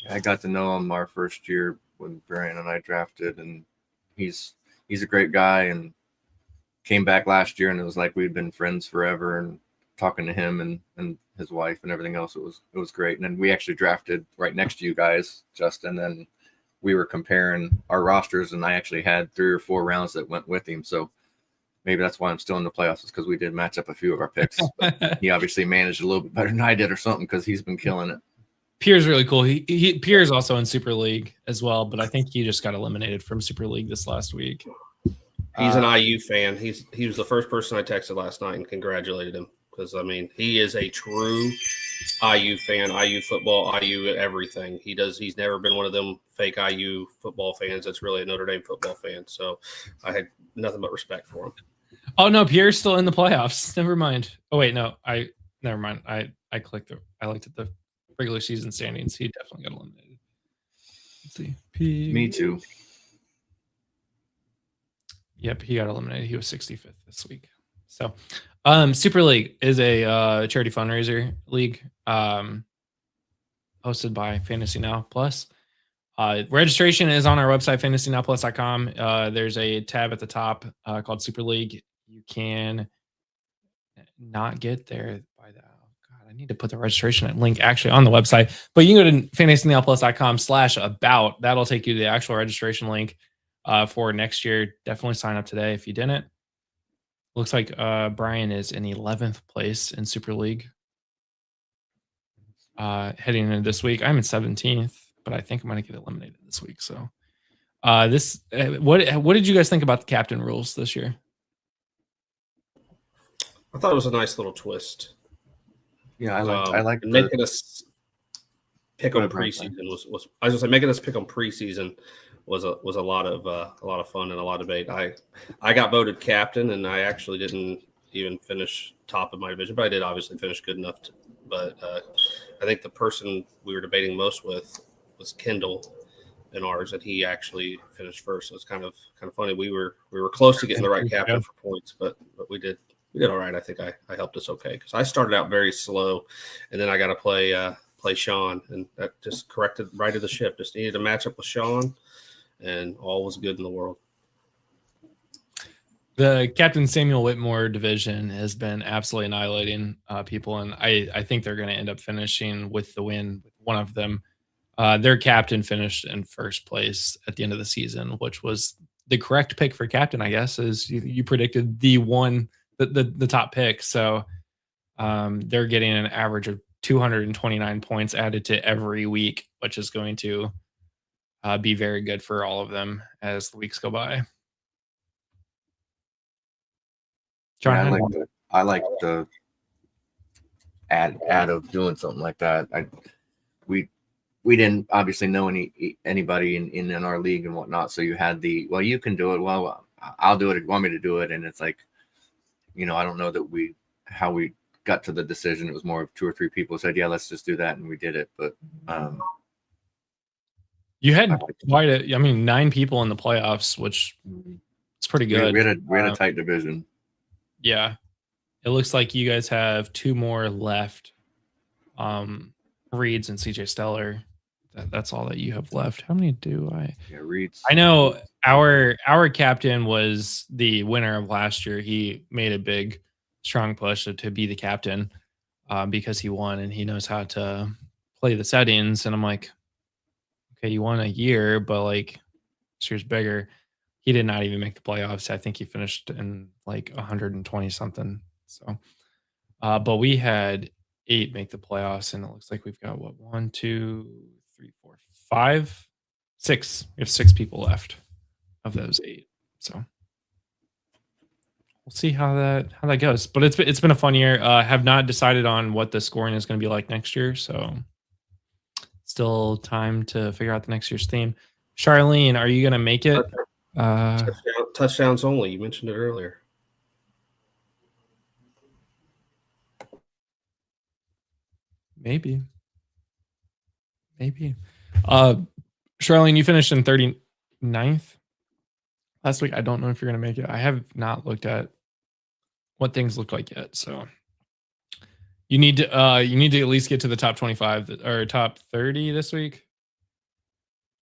I got to know him our first year when Brian and I drafted, and he's a great guy, and came back last year, and it was like we'd been friends forever, and talking to him and his wife and everything else, it was great. And then we actually drafted right next to you guys, Justin, and we were comparing our rosters, and I actually had 3 or 4 rounds that went with him. So maybe that's why I'm still in the playoffs, is because we did match up a few of our picks. But he obviously managed a little bit better than I did or something, because he's been killing it. Pierre's really cool. Pierre's also in Super League as well, but I think he just got eliminated from Super League this last week. He's an IU fan. He was the first person I texted last night and congratulated him, because I mean, he is a true IU fan, IU football, IU everything. He's never been one of them fake IU football fans that's really a Notre Dame football fan. So I had nothing but respect for him. Oh no, Pierre's still in the playoffs. Never mind. Oh wait, no, never mind. I looked at the regular season standings. He definitely got eliminated. Let's see. Me too. Yep, he got eliminated. He was 65th this week. So, Super League is a charity fundraiser league hosted by Fantasy Now Plus. Registration is on our website, fantasynowplus.com. There's a tab at the top called Super League. You can not get there by that. I need to put the registration link actually on the website, but you can go to fantasynowplus.com/about. That'll take you to the actual registration link for next year. Definitely sign up today if you didn't. Looks like Brian is in 11th place in Super League. Heading into this week, I'm in 17th, but I think I'm going to get eliminated this week. So, what did you guys think about the captain rules this year? I thought it was a nice little twist. Yeah, I like making us pick on preseason was I was just like making us pick on preseason was a lot of fun and a lot of debate. I got voted captain, and I actually didn't even finish top of my division, but I did obviously finish good enough. But I think the person we were debating most with was Kendall in ours, and he actually finished first. So it's kind of funny. We were close to getting the right captain for points, but we did all right. I think I helped us okay, because I started out very slow, and then I got to play Sean, and that just righted the ship. Just needed to match up with Sean, and all was good in the world. The Captain Samuel Whitmore division has been absolutely annihilating people, and I think they're going to end up finishing with the win. One of them, their captain finished in first place at the end of the season, which was the correct pick for captain, I guess, is you predicted the top pick. So they're getting an average of 229 points added to every week, which is going to be very good for all of them as the weeks go by. John, yeah, I like the ad of doing something like that. We didn't obviously know anybody in our league and whatnot, so you had you can do it. Well, I'll do it if you want me to do it, and it's like, I don't know that how we got to the decision. It was more of 2 or 3 people said, yeah, let's just do that, and we did it. But you had 9 people in the playoffs, which is pretty good. We had a tight division. Yeah, it looks like you guys have 2 more left. Reeds and CJ Stellar. That's all that you have left. How many do I? Yeah, Reeds. I know our captain was the winner of last year. He made a big, strong push to be the captain because he won and he knows how to play the settings. And I'm like, okay, you won a year, but like this year's bigger. he did not even make the playoffs. I think he finished in like 120 something. So, but we had 8 make the playoffs, and it looks like we've got what 1, 2, 3, 4, 5, 6. We have 6 people left of those 8. So we'll see how that goes. But it's been a fun year. Have not decided on what the scoring is going to be like next year. So still time to figure out the next year's theme. Charlene, are you going to make it? Touchdowns only. You mentioned it earlier. Maybe. Charlene, you finished in 39th last week. I don't know if you're going to make it. I have not looked at what things look like yet. So you need to at least get to the top 25 or top 30 this week.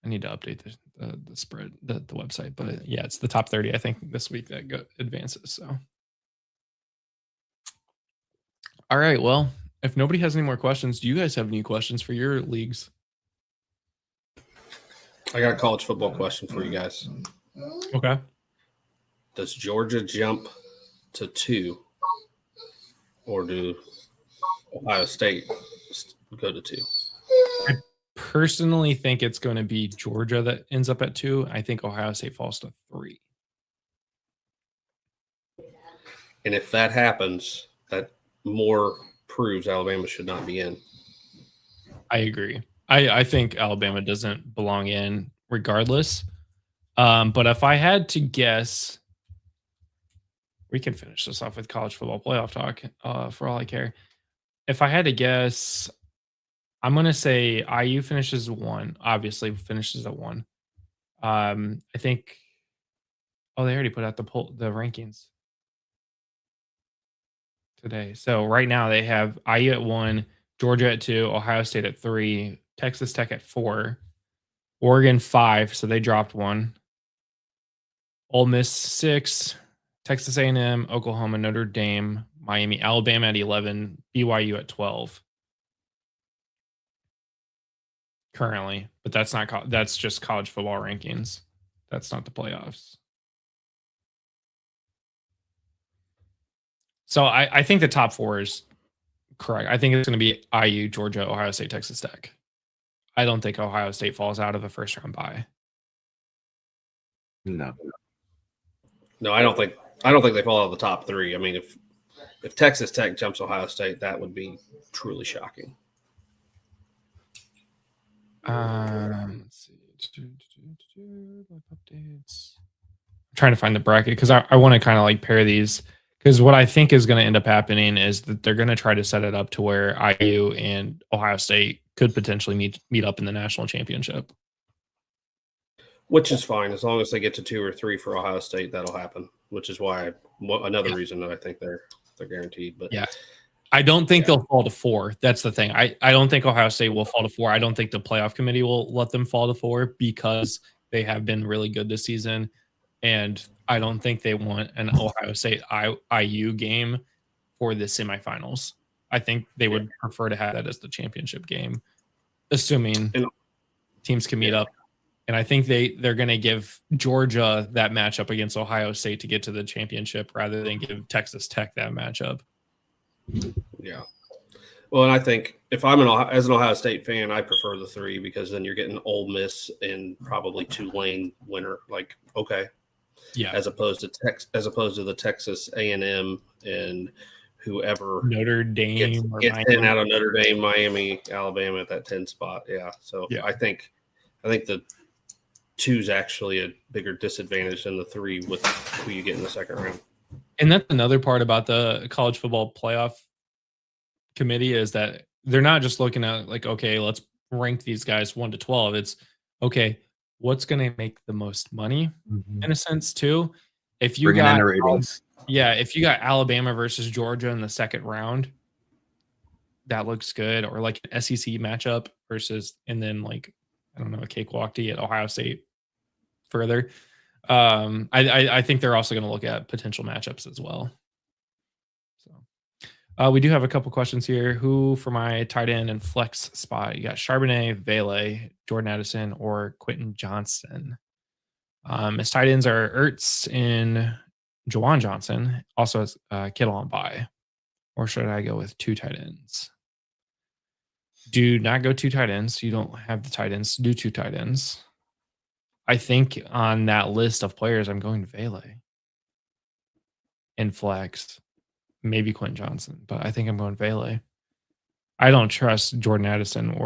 I need to update the spread, the website, but yeah, it's the top 30. I think this week that advances. So, all right. Well, if nobody has any more questions, do you guys have any questions for your leagues? I got a college football question for you guys. Okay. Does Georgia jump to 2, or do Ohio State go to 2? I personally think it's going to be Georgia that ends up at 2. I think Ohio State falls to 3. And if that happens, that more proves Alabama should not be in. I agree. I think Alabama doesn't belong in regardless. But if I had to guess, we can finish this off with college football playoff talk for all I care. If I had to guess, I'm going to say IU finishes 1. Obviously finishes at 1. I think, they already put out the rankings today. So right now they have IU at 1, Georgia at 2, Ohio State at 3, Texas Tech at 4, Oregon 5, so they dropped 1. Ole Miss 6, Texas A&M, Oklahoma, Notre Dame, Miami, Alabama at 11, BYU at 12. Currently, but that's just college football rankings. That's not the playoffs. So I think the top 4 is correct. I think it's going to be IU, Georgia, Ohio State, Texas Tech. I don't think Ohio State falls out of a first round bye. No, I don't think they fall out of the top 3. I mean, if Texas Tech jumps Ohio State, that would be truly shocking. Let's see. Updates. I'm trying to find the bracket because I want to kind of like pair these, because what I think is going to end up happening is that they're going to try to set it up to where IU and Ohio State could potentially meet up in the national championship. Which is fine as long as they get to 2 or 3 for Ohio State. That'll happen. Which is why another reason that I think they're guaranteed. But yeah. I don't think they'll fall to 4. That's the thing. I don't think Ohio State will fall to 4. I don't think the playoff committee will let them fall to 4 because they have been really good this season. And I don't think they want an Ohio State IU game for the semifinals. I think they would prefer to have that as the championship game, assuming teams can meet up. And I think they're going to give Georgia that matchup against Ohio State to get to the championship rather than give Texas Tech that matchup. Yeah. Well, and I think if I'm as an Ohio State fan, I prefer the 3 because then you're getting Ole Miss and probably Tulane winner. Like, okay. Yeah. As opposed to the Texas A&M and whoever Notre Dame gets 10 out of Notre Dame, Miami, Alabama at that 10 spot. Yeah. So I think the 2 is actually a bigger disadvantage than the 3 with who you get in the second round. And that's another part about the college football playoff committee is that they're not just looking at like, okay, let's rank these guys 1 to 12. It's okay, what's going to make the most money in a sense too. If you got ratings. If you got Alabama versus Georgia in the second round, that looks good. Or like an SEC matchup versus, and then like, I don't know, a cakewalk to get Ohio State further. I think they're also going to look at potential matchups as well. So we do have a couple questions here. Who for my tight end and flex spot? You got Charbonnet, Vele, Jordan Addison, or Quentin Johnson. His tight ends are Ertz and Jawan Johnson. Also has Kittle on bye. Or should I go with 2 tight ends? Do not go 2 tight ends. You don't have the tight ends to do 2 tight ends. I think on that list of players, I'm going Vele in flex. Maybe Quentin Johnson, but I think I'm going Vele. I don't trust Jordan Addison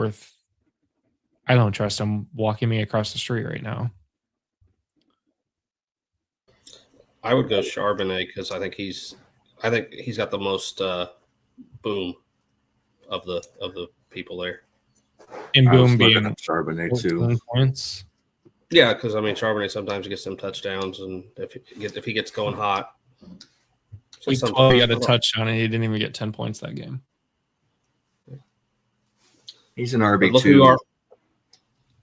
I don't trust him walking me across the street right now. I would go Charbonnet because I think he's got the most boom of the people there. And I was Boom looking being at Charbonnet 14 too. points. Yeah, because I mean Charbonnet sometimes gets some touchdowns, and if he gets going hot, Week 12, he got a touchdown, and he didn't even get 10 points that game. He's an But look RB2. who our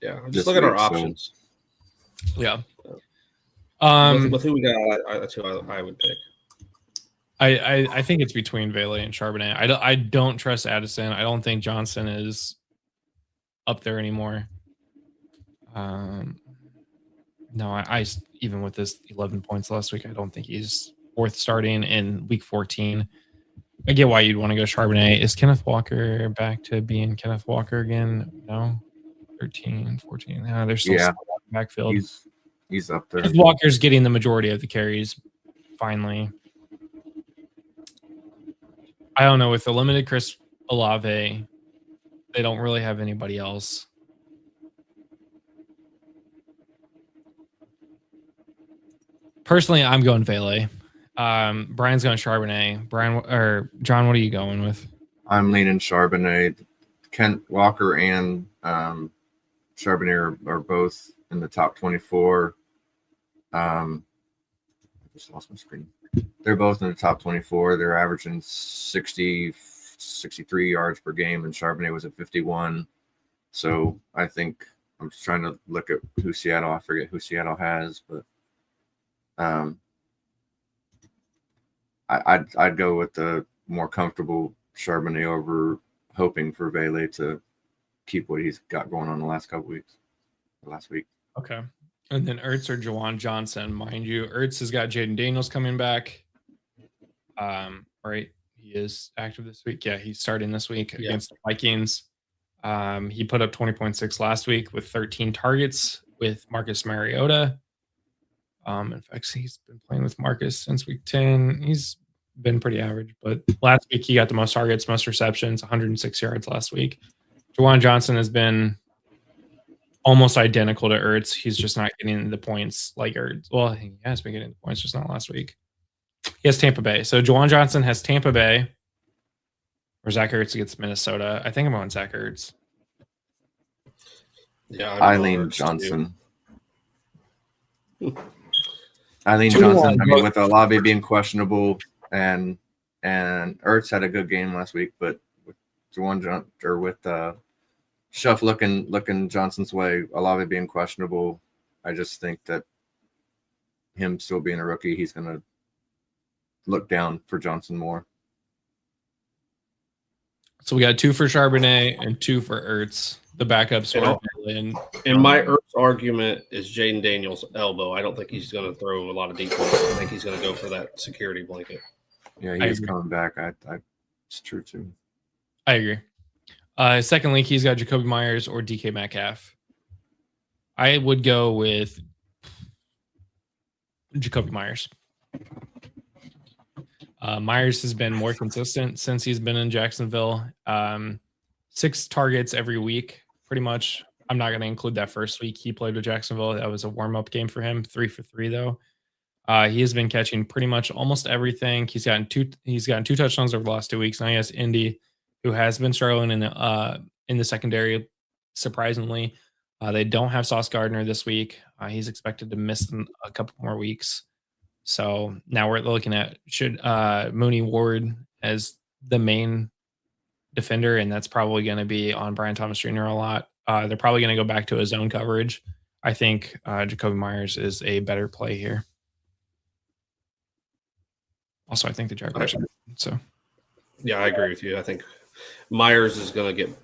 just this look at our week, so- options. Yeah. With who we got, that's who I would pick. I think it's between Vele and Charbonnet. I don't trust Addison. I don't think Johnson is up there anymore. No, I even with this 11 points last week, I don't think he's worth starting in week 14. I get why you'd want to go Charbonnet. Is Kenneth Walker back to being Kenneth Walker again? No. 13, 14. They're still backfield. He's up there. Kenneth Walker's getting the majority of the carries, finally. I don't know. With the limited Chris Olave, they don't really have anybody else. Personally, I'm going Vele. Brian's going Charbonnet. John, what are you going with? I'm leaning Charbonnet. Kent Walker and Charbonnet are both in the top 24. I just lost my screen. They're both in the top 24. They're averaging 63 yards per game, and Charbonnet was at 51. So I think I'm just trying to look at who Seattle. I forget who Seattle has, but I'd go with the more comfortable Charbonnet over hoping for Vele to keep what he's got going on the last couple weeks. Last week. Okay. And then Ertz or Jawan Johnson. Mind you, Ertz has got Jaden Daniels coming back. Right. He is active this week. Yeah, he's starting this week against the Vikings. He put up 20.6 last week with 13 targets with Marcus Mariota. In fact, he's been playing with Marcus since week 10. He's been pretty average, but last week he got the most targets, most receptions, 106 yards last week. Jawan Johnson has been almost identical to Ertz. He's just not getting the points like Ertz. Well, he has been getting the points, just not last week. He has Tampa Bay. So Jawan Johnson has Tampa Bay, or Zach Ertz gets Minnesota. I think I'm on Zach Ertz. Yeah, Eileen Johnson. Eileen Johnson. I mean, with Olave being questionable, and Ertz had a good game last week, but with Schuff looking Johnson's way, Olave being questionable, I just think that him still being a rookie, he's going to look down for Johnson more. So we got 2 for Charbonnet and 2 for Ertz. The backups are and my Ertz argument is Jaden Daniels' elbow. I don't think he's going to throw a lot of deep balls. I think he's going to go for that security blanket. Yeah, he's coming back. It's true too. I agree. Second link, he's got Jacoby Myers or DK Metcalf. I would go with Jacoby Myers. Myers has been more consistent since he's been in Jacksonville. 6 targets every week, pretty much. I'm not going to include that first week he played with Jacksonville. That was a warm-up game for him. 3 for 3 though. He has been catching pretty much almost everything. He's gotten 2 touchdowns over the last 2 weeks. Now he has Indy, who has been struggling in the secondary, surprisingly. They don't have Sauce Gardner this week. He's expected to miss a couple more weeks. So now we're looking at Mooney Ward as the main defender, and that's probably going to be on Brian Thomas Jr. a lot. They're probably going to go back to a zone coverage. I think Jacoby Myers is a better play here. Also, I think the Jaguars. So, yeah, I agree with you. I think Myers is going to get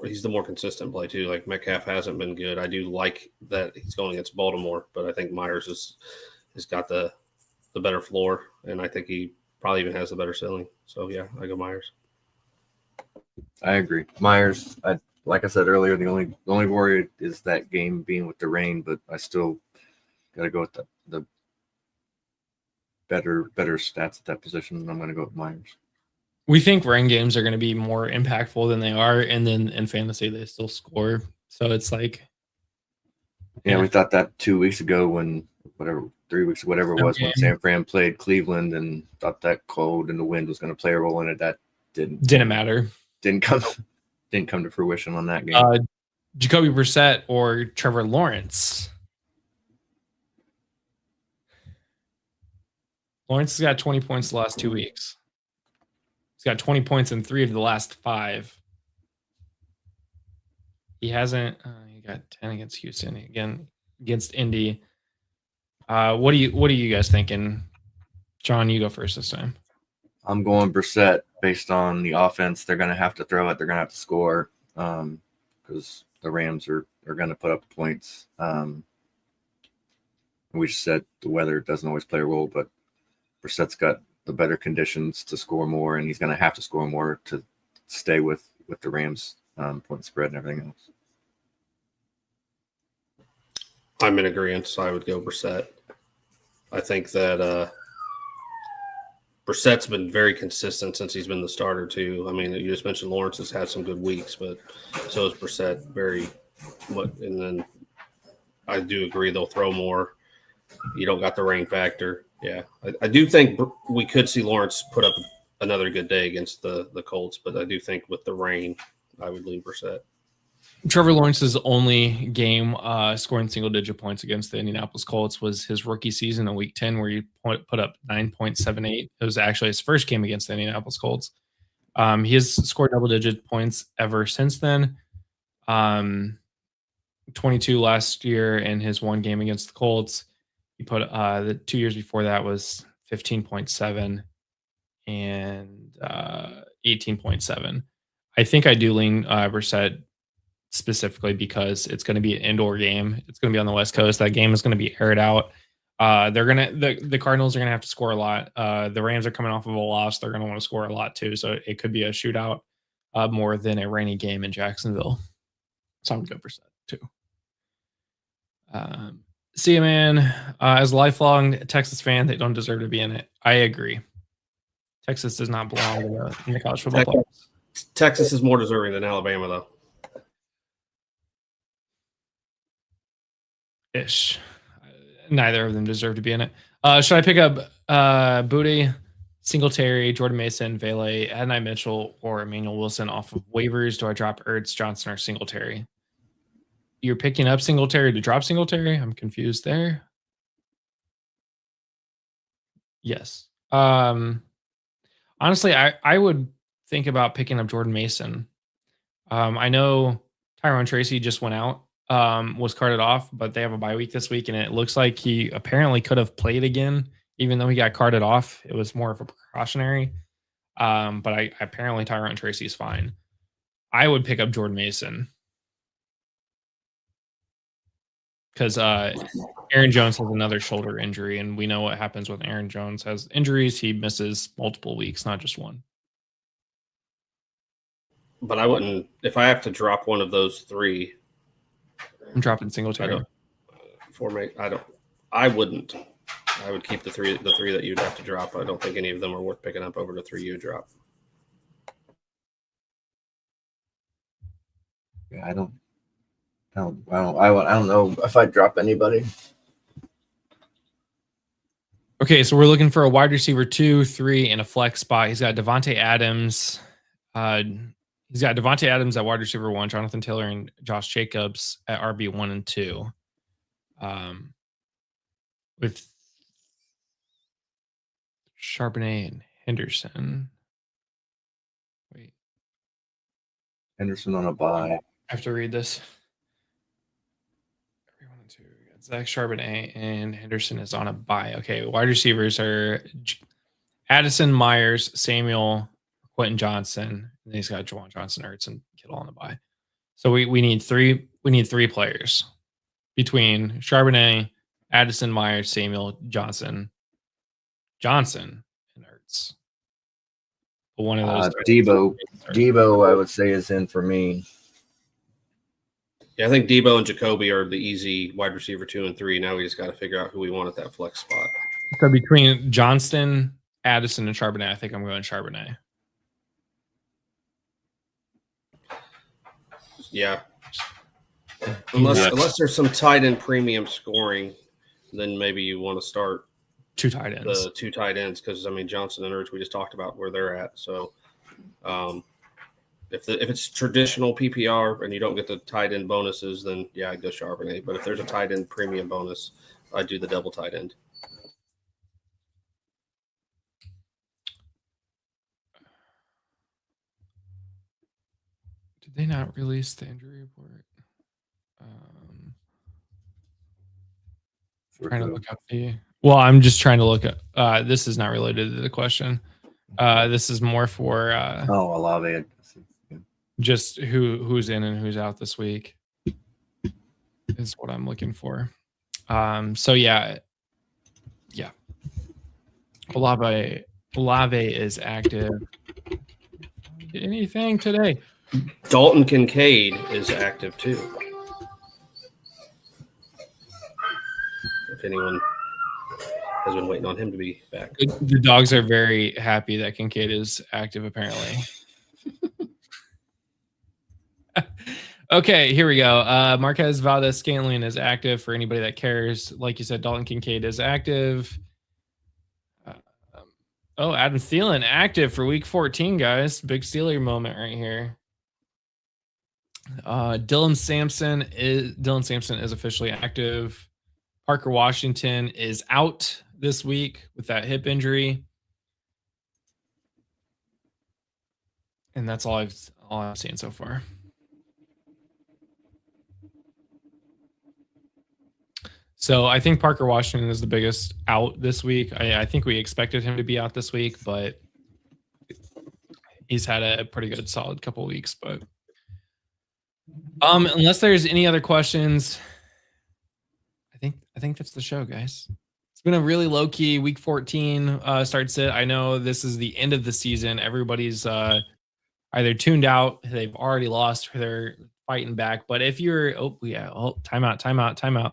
he's the more consistent play too. Like Metcalf hasn't been good. I do like that he's going against Baltimore, but I think Myers has got the better floor, and I think he probably even has the better ceiling. So yeah, I go Myers. I agree. Myers, like I said earlier, the only worry is that game being with the rain, but I still got to go with the better stats at that position. I'm going to go with Myers. We think rain games are going to be more impactful than they are, and then in fantasy they still score. So it's like, yeah, we thought that 2 weeks ago when 3 weeks, whatever it was, when San Fran played Cleveland, and thought that cold and the wind was going to play a role in it. That didn't matter. Didn't come to fruition on that game. Jacoby Brissett or Trevor Lawrence. Lawrence has got 20 points the last 2 weeks. He's got 20 points in 3 of the last 5. He hasn't. He got 10 against Houston, again against Indy. What are you guys thinking? John, you go first this time. I'm going Brissett based on the offense. They're going to have to throw it. They're going to have to score because the Rams are going to put up points. We just said the weather doesn't always play a role, but Brissett's got the better conditions to score more, and he's going to have to score more to stay with the Rams point spread and everything else. I'm in agreement, so I would go Brissett. I think that Brissett's been very consistent since he's been the starter too. I mean, you just mentioned Lawrence has had some good weeks, but so is Brissett. And then I do agree they'll throw more. You don't got the rain factor. Yeah, I do think we could see Lawrence put up another good day against the Colts, but I do think with the rain, I would lean Brissett. Trevor Lawrence's only game scoring single-digit points against the Indianapolis Colts was his rookie season in Week 10, where he put up 9.78. It was actually his first game against the Indianapolis Colts. He has scored double-digit points ever since then. 22 last year in his one game against the Colts. He put the 2 years before that was 15.7 and 18.7. I think I do lean Brissett specifically because it's going to be an indoor game. It's going to be on the West Coast. That game is going to be aired out. The Cardinals are going to have to score a lot. The Rams are coming off of a loss. They're going to want to score a lot too. So it could be a shootout more than a rainy game in Jacksonville. So I would go Brissett too. See you, man. As a lifelong Texas fan, they don't deserve to be in it. I agree. Texas does not belong in the college football playoffs. Texas is more deserving than Alabama, though. Ish. Neither of them deserve to be in it. Should I pick up Booty, Singletary, Jordan Mason, Vele, Adonai Mitchell, or Emmanuel Wilson off of waivers? Do I drop Ertz, Johnson, or Singletary? You're picking up Singletary to drop Singletary? I'm confused there. Yes. Honestly, I would think about picking up Jordan Mason. I know Tyrone Tracy just went out, was carted off, but they have a bye week this week, and it looks like he apparently could have played again, even though he got carted off. It was more of a precautionary. But apparently Tyrone Tracy is fine. I would pick up Jordan Mason because Aaron Jones has another shoulder injury, and we know what happens when Aaron Jones has injuries. He misses multiple weeks, not just one. But I wouldn't, if I have to drop one of those three. I'm dropping Singletary. I wouldn't. I would keep the three that you'd have to drop. I don't think any of them are worth picking up over the three you drop. Yeah, I don't know if I'd drop anybody. Okay, so we're looking for a wide receiver 2, 3, and a flex spot. He's got Devontae Adams. He's got Devontae Adams at wide receiver 1, Jonathan Taylor and Josh Jacobs at RB 1 and 2. With Charbonnet and Henderson. Wait. Henderson on a bye. I have to read this. RB 1 and 2. We got Zach Charbonnet and Henderson is on a bye. Okay, wide receivers are Addison, Myers, Samuel, Quentin Johnson, and he's got Juwan Johnson, Ertz, and Kittle on the bye. So we need three players between Charbonnet, Addison, Myers, Samuel, Johnson, and Ertz. But one of those Debo, I would say, is in for me. Yeah, I think Debo and Jacoby are the easy wide receiver 2 and 3. Now we just got to figure out who we want at that flex spot. So between Johnston, Addison, and Charbonnet, I think I'm going Charbonnet. Yeah. Unless there's some tight end premium scoring, then maybe you want to start two tight ends. The 2 tight ends, because I mean Johnson and Ertz, we just talked about where they're at. So if it's traditional PPR and you don't get the tight end bonuses, then yeah, I'd go Charbonnet. But if there's a tight end premium bonus, I'd do the double tight end. Did they not release the injury report? Trying to look up the. Well, I'm just trying to look at. This is not related to the question. This is more for. Olave. Just who's in and who's out this week is what I'm looking for. So yeah. Olave is active. Anything today? Dalton Kincaid is active too. If anyone has been waiting on him to be back. The dogs are very happy that Kincaid is active, apparently. Okay, here we go. Marquez Valdes-Scantling is active for anybody that cares. Like you said, Dalton Kincaid is active. Adam Thielen active for week 14, guys. Big Steeler moment right here. Dylan Sampson is officially active. Parker Washington is out this week with that hip injury. And that's all I've seen so far. So I think Parker Washington is the biggest out this week. I think we expected him to be out this week, but he's had a pretty good solid couple of weeks. But unless there's any other questions, I think that's the show, guys. It's been a really low-key week 14 start sit. I know this is the end of the season. Everybody's either tuned out, they've already lost, or they're fighting back. But if you're timeout.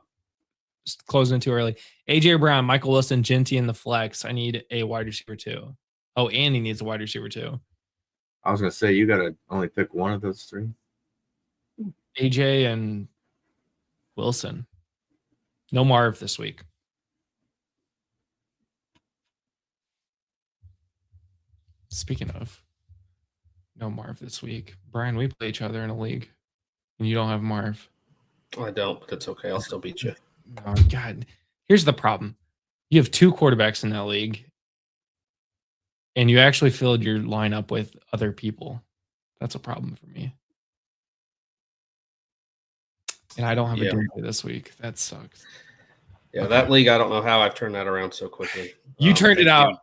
Just closing too early. AJ Brown, Michael Wilson, Genty in the flex. I need a wide receiver 2. Oh, and he needs a wide receiver 2. I was gonna say you gotta only pick one of those 3. AJ and Wilson. No Marv this week. Speaking of no Marv this week, Brian, we play each other in a league, and you don't have Marv. I don't, but that's okay. I'll still beat you. Oh, God. Here's the problem. You have 2 quarterbacks in that league, and you actually filled your lineup with other people. That's a problem for me. And I don't have a game this week. That sucks. Yeah, that league, I don't know how I've turned that around so quickly. You turned it out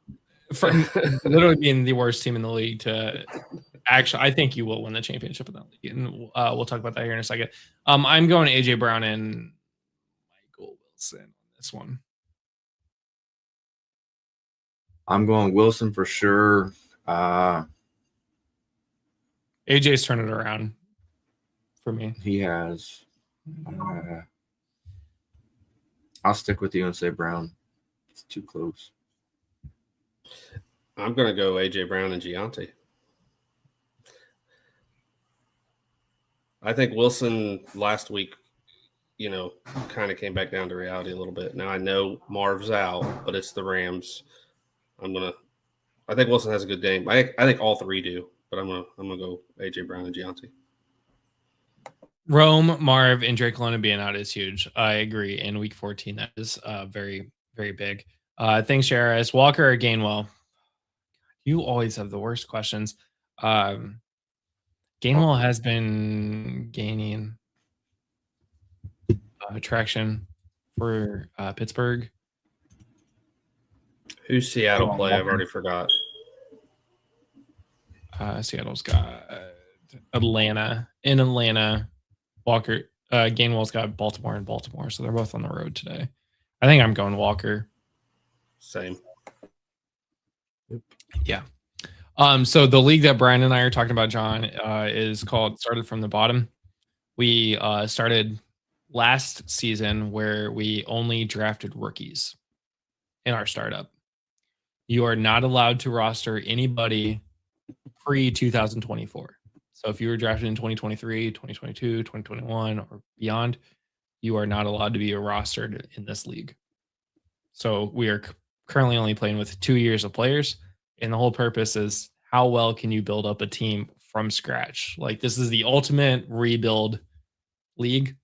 from literally being the worst team in the league to actually, I think you will win the championship in that league. And we'll talk about that here in a second. I'm going AJ Brown and Michael Wilson on this one. I'm going Wilson for sure. AJ's turned it around for me. He has. I'll stick with you and say Brown. It's too close. I'm going to go AJ Brown and Gianti. I think Wilson last week, kind of came back down to reality a little bit. Now I know Marv's out, but it's the Rams. I think Wilson has a good game. I think all 3 do, but I'm gonna go AJ Brown and Gianti. Rome, Marv, and Drake London being out is huge. I agree. In week 14, that is very, very big. Thanks, Jairus. Walker or Gainwell? You always have the worst questions. Gainwell has been gaining traction for Pittsburgh. Who's Seattle play? I've already forgot. Seattle's got Atlanta. In Atlanta, Walker, Gainwell's got Baltimore and Baltimore, so they're both on the road today. I think I'm going Walker. Same. Yeah. So the league that Brian and I are talking about, John, is called Started from the Bottom. We started last season where we only drafted rookies in our startup. You are not allowed to roster anybody pre 2024. So if you were drafted in 2023, 2022, 2021, or beyond, you are not allowed to be rostered in this league. So we are currently only playing with 2 years of players. And the whole purpose is how well can you build up a team from scratch? Like this is the ultimate rebuild league.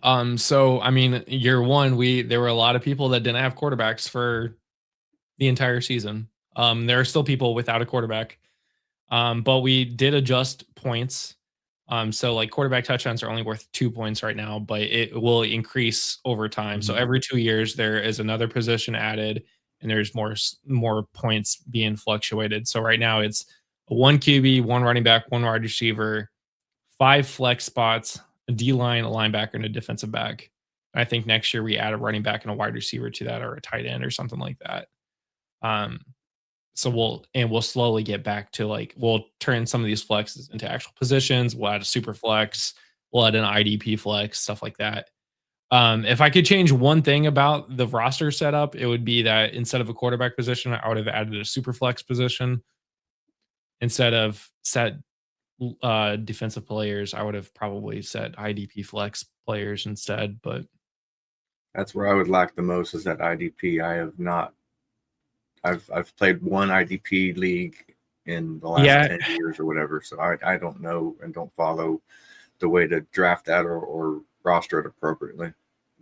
So I mean, year one, there were a lot of people that didn't have quarterbacks for the entire season. There are still people without a quarterback. But we did adjust points. So like quarterback touchdowns are only worth 2 points right now, but it will increase over time. So every 2 years there is another position added, and there's more points being fluctuated. So right now it's a 1 QB, 1 running back, 1 wide receiver, 5 flex spots, a D line, a linebacker, and a defensive back. I think next year we add a running back and a wide receiver to that, or a tight end or something like that. So we'll slowly get back to like we'll turn some of these flexes into actual positions. We'll add a super flex, we'll add an IDP flex, stuff like that. If I could change one thing about the roster setup, it would be that instead of a quarterback position, I would have added a super flex position. Instead of set defensive players, I would have probably set IDP flex players instead. But That's where I would lack the most is that IDP. I have not. I've played one IDP league in the last 10 years or whatever, so I don't know and don't follow the way to draft that or roster it appropriately.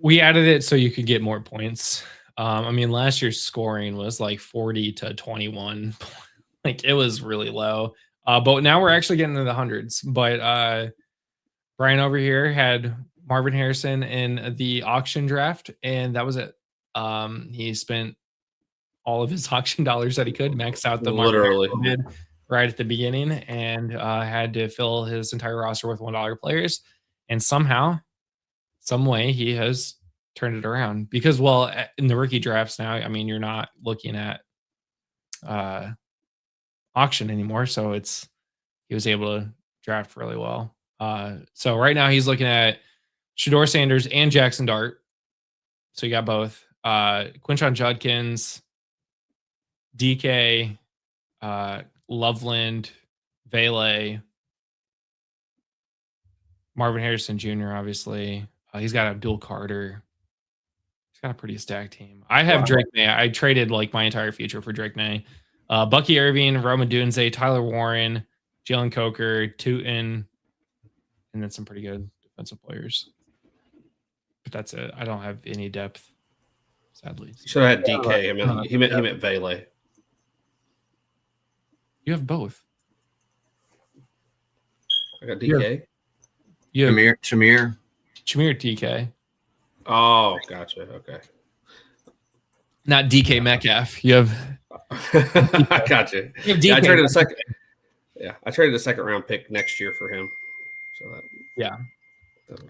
We added it so you could get more points. I mean, last year's scoring was like 40 to 21. Like it was really low. But now we're actually getting into the hundreds. But Brian over here had Marvin Harrison in the auction draft, and that was it. He spent all of his auction dollars that he could, maxed out the Literally bid right at the beginning, and had to fill his entire roster with $1 players. And somehow, some way, he has turned it around. Because, well, in the rookie drafts now, I mean, you're not looking at auction anymore, so he was able to draft really well. So right now he's looking at Shedeur Sanders and Jackson Dart. So you got both. Quinshon Judkins, DK, Loveland, Vele, Marvin Harrison Jr., obviously. He's got Abdul Carter. He's got a pretty stacked team. I have Drake May. I traded like my entire future for Drake May. Bucky Irving, Roma Dunze, Tyler Warren, Jalen Coker, Tootin, and then some pretty good defensive players. But that's it. I don't have any depth, sadly. You should have had DK. I mean, he meant Vele. You have both. I got DK. You have Shamir DK. Oh, gotcha. Okay. Not DK Metcalf. You have. I gotcha. You have DK. Yeah, I traded a second. Yeah, I traded a second round pick next year for him. So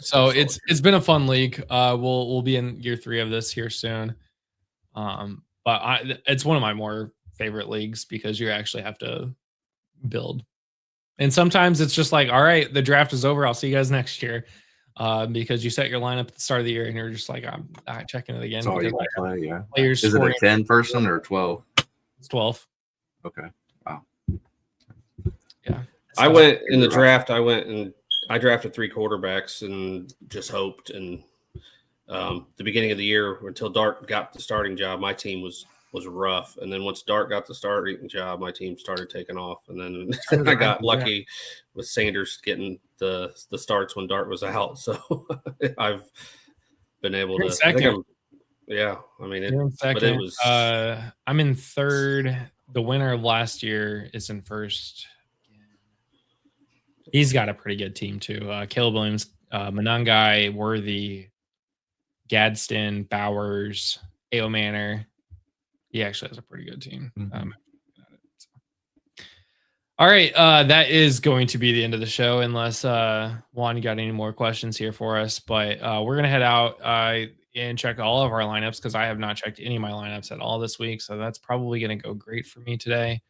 So it's been a fun league. We'll be in year 3 of this here soon. But it's one of my more favorite leagues because you actually have to build. And sometimes it's just like, all right, the draft is over. I'll see you guys next year. Because you set your lineup at the start of the year and you're just like, I'm not checking it again. That's all you can play, yeah. Players is it a 10 person or 12? It's 12. Okay. Wow. Yeah. I went in the draft. I drafted 3 quarterbacks and just hoped. And the beginning of the year, until Dart got the starting job, my team was rough. And then once Dart got the starting job, my team started taking off. And then I got lucky with Sanders getting the starts when Dart was out. So I've been able to. Second. I mean, but it was. I'm in third. The winner of last year is in first. He's got a pretty good team too. Caleb Williams, Monangai, Worthy, Gadsden, Bowers, A.O. Manor. He actually has a pretty good team. All right, that is going to be the end of the show, unless Juan, you got any more questions here for us. But we're gonna head out and check all of our lineups because I have not checked any of my lineups at all this week, so that's probably gonna go great for me today.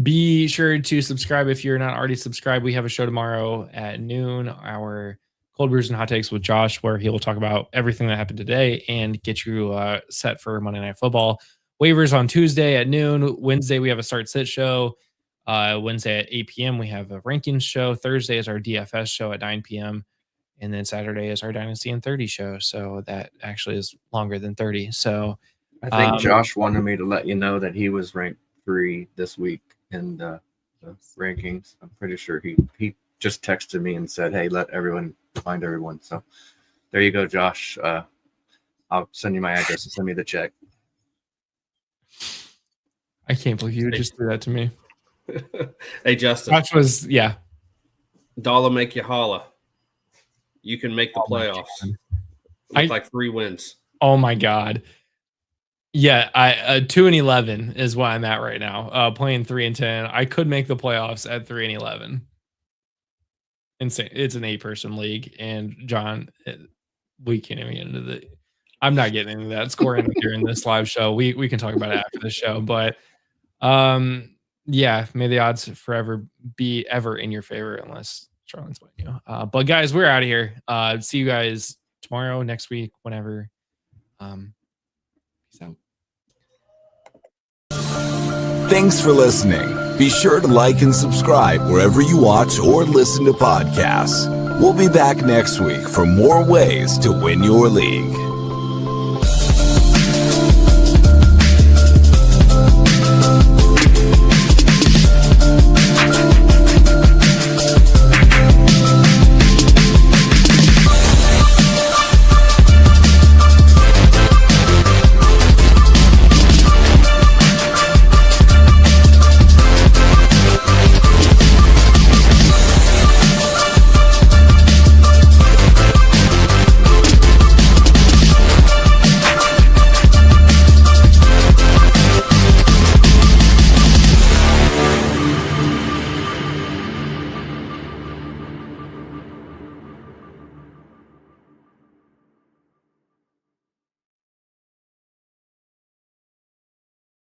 Be sure to subscribe if you're not already subscribed. We have a show tomorrow at noon, our Cold Brews and Hot Takes with Josh, where he will talk about everything that happened today and get you set for Monday Night Football. Waivers on Tuesday at noon. Wednesday, we have a start sit show. Wednesday at 8 p.m., we have a rankings show. Thursday is our DFS show at 9 p.m. And then Saturday is our Dynasty in 30 show. So that actually is longer than 30. So I think Josh wanted me to let you know that he was ranked 3 this week in the rankings. I'm pretty sure he just texted me and said, hey, let everyone find everyone. So there you go, Josh. I'll send you my address and send me the check. I can't believe you just threw that to me. Hey, Justin. Josh was, yeah. Dollar make you holla. You can make the playoffs with like 3 wins. Oh my God. Yeah, I 2-11 is what I'm at right now. Playing 3-10. I could make the playoffs at 3-11. Insane. It's an 8-person league, and John, we can't even get into the. I'm not getting into that scoring during this live show. We can talk about it after the show, but yeah, may the odds forever be ever in your favor, unless Charlotte's playing you. But guys, we're out of here. See you guys tomorrow, next week, whenever. Peace out. Thanks for listening. Be sure to like and subscribe wherever you watch or listen to podcasts. We'll be back next week for more ways to win your league.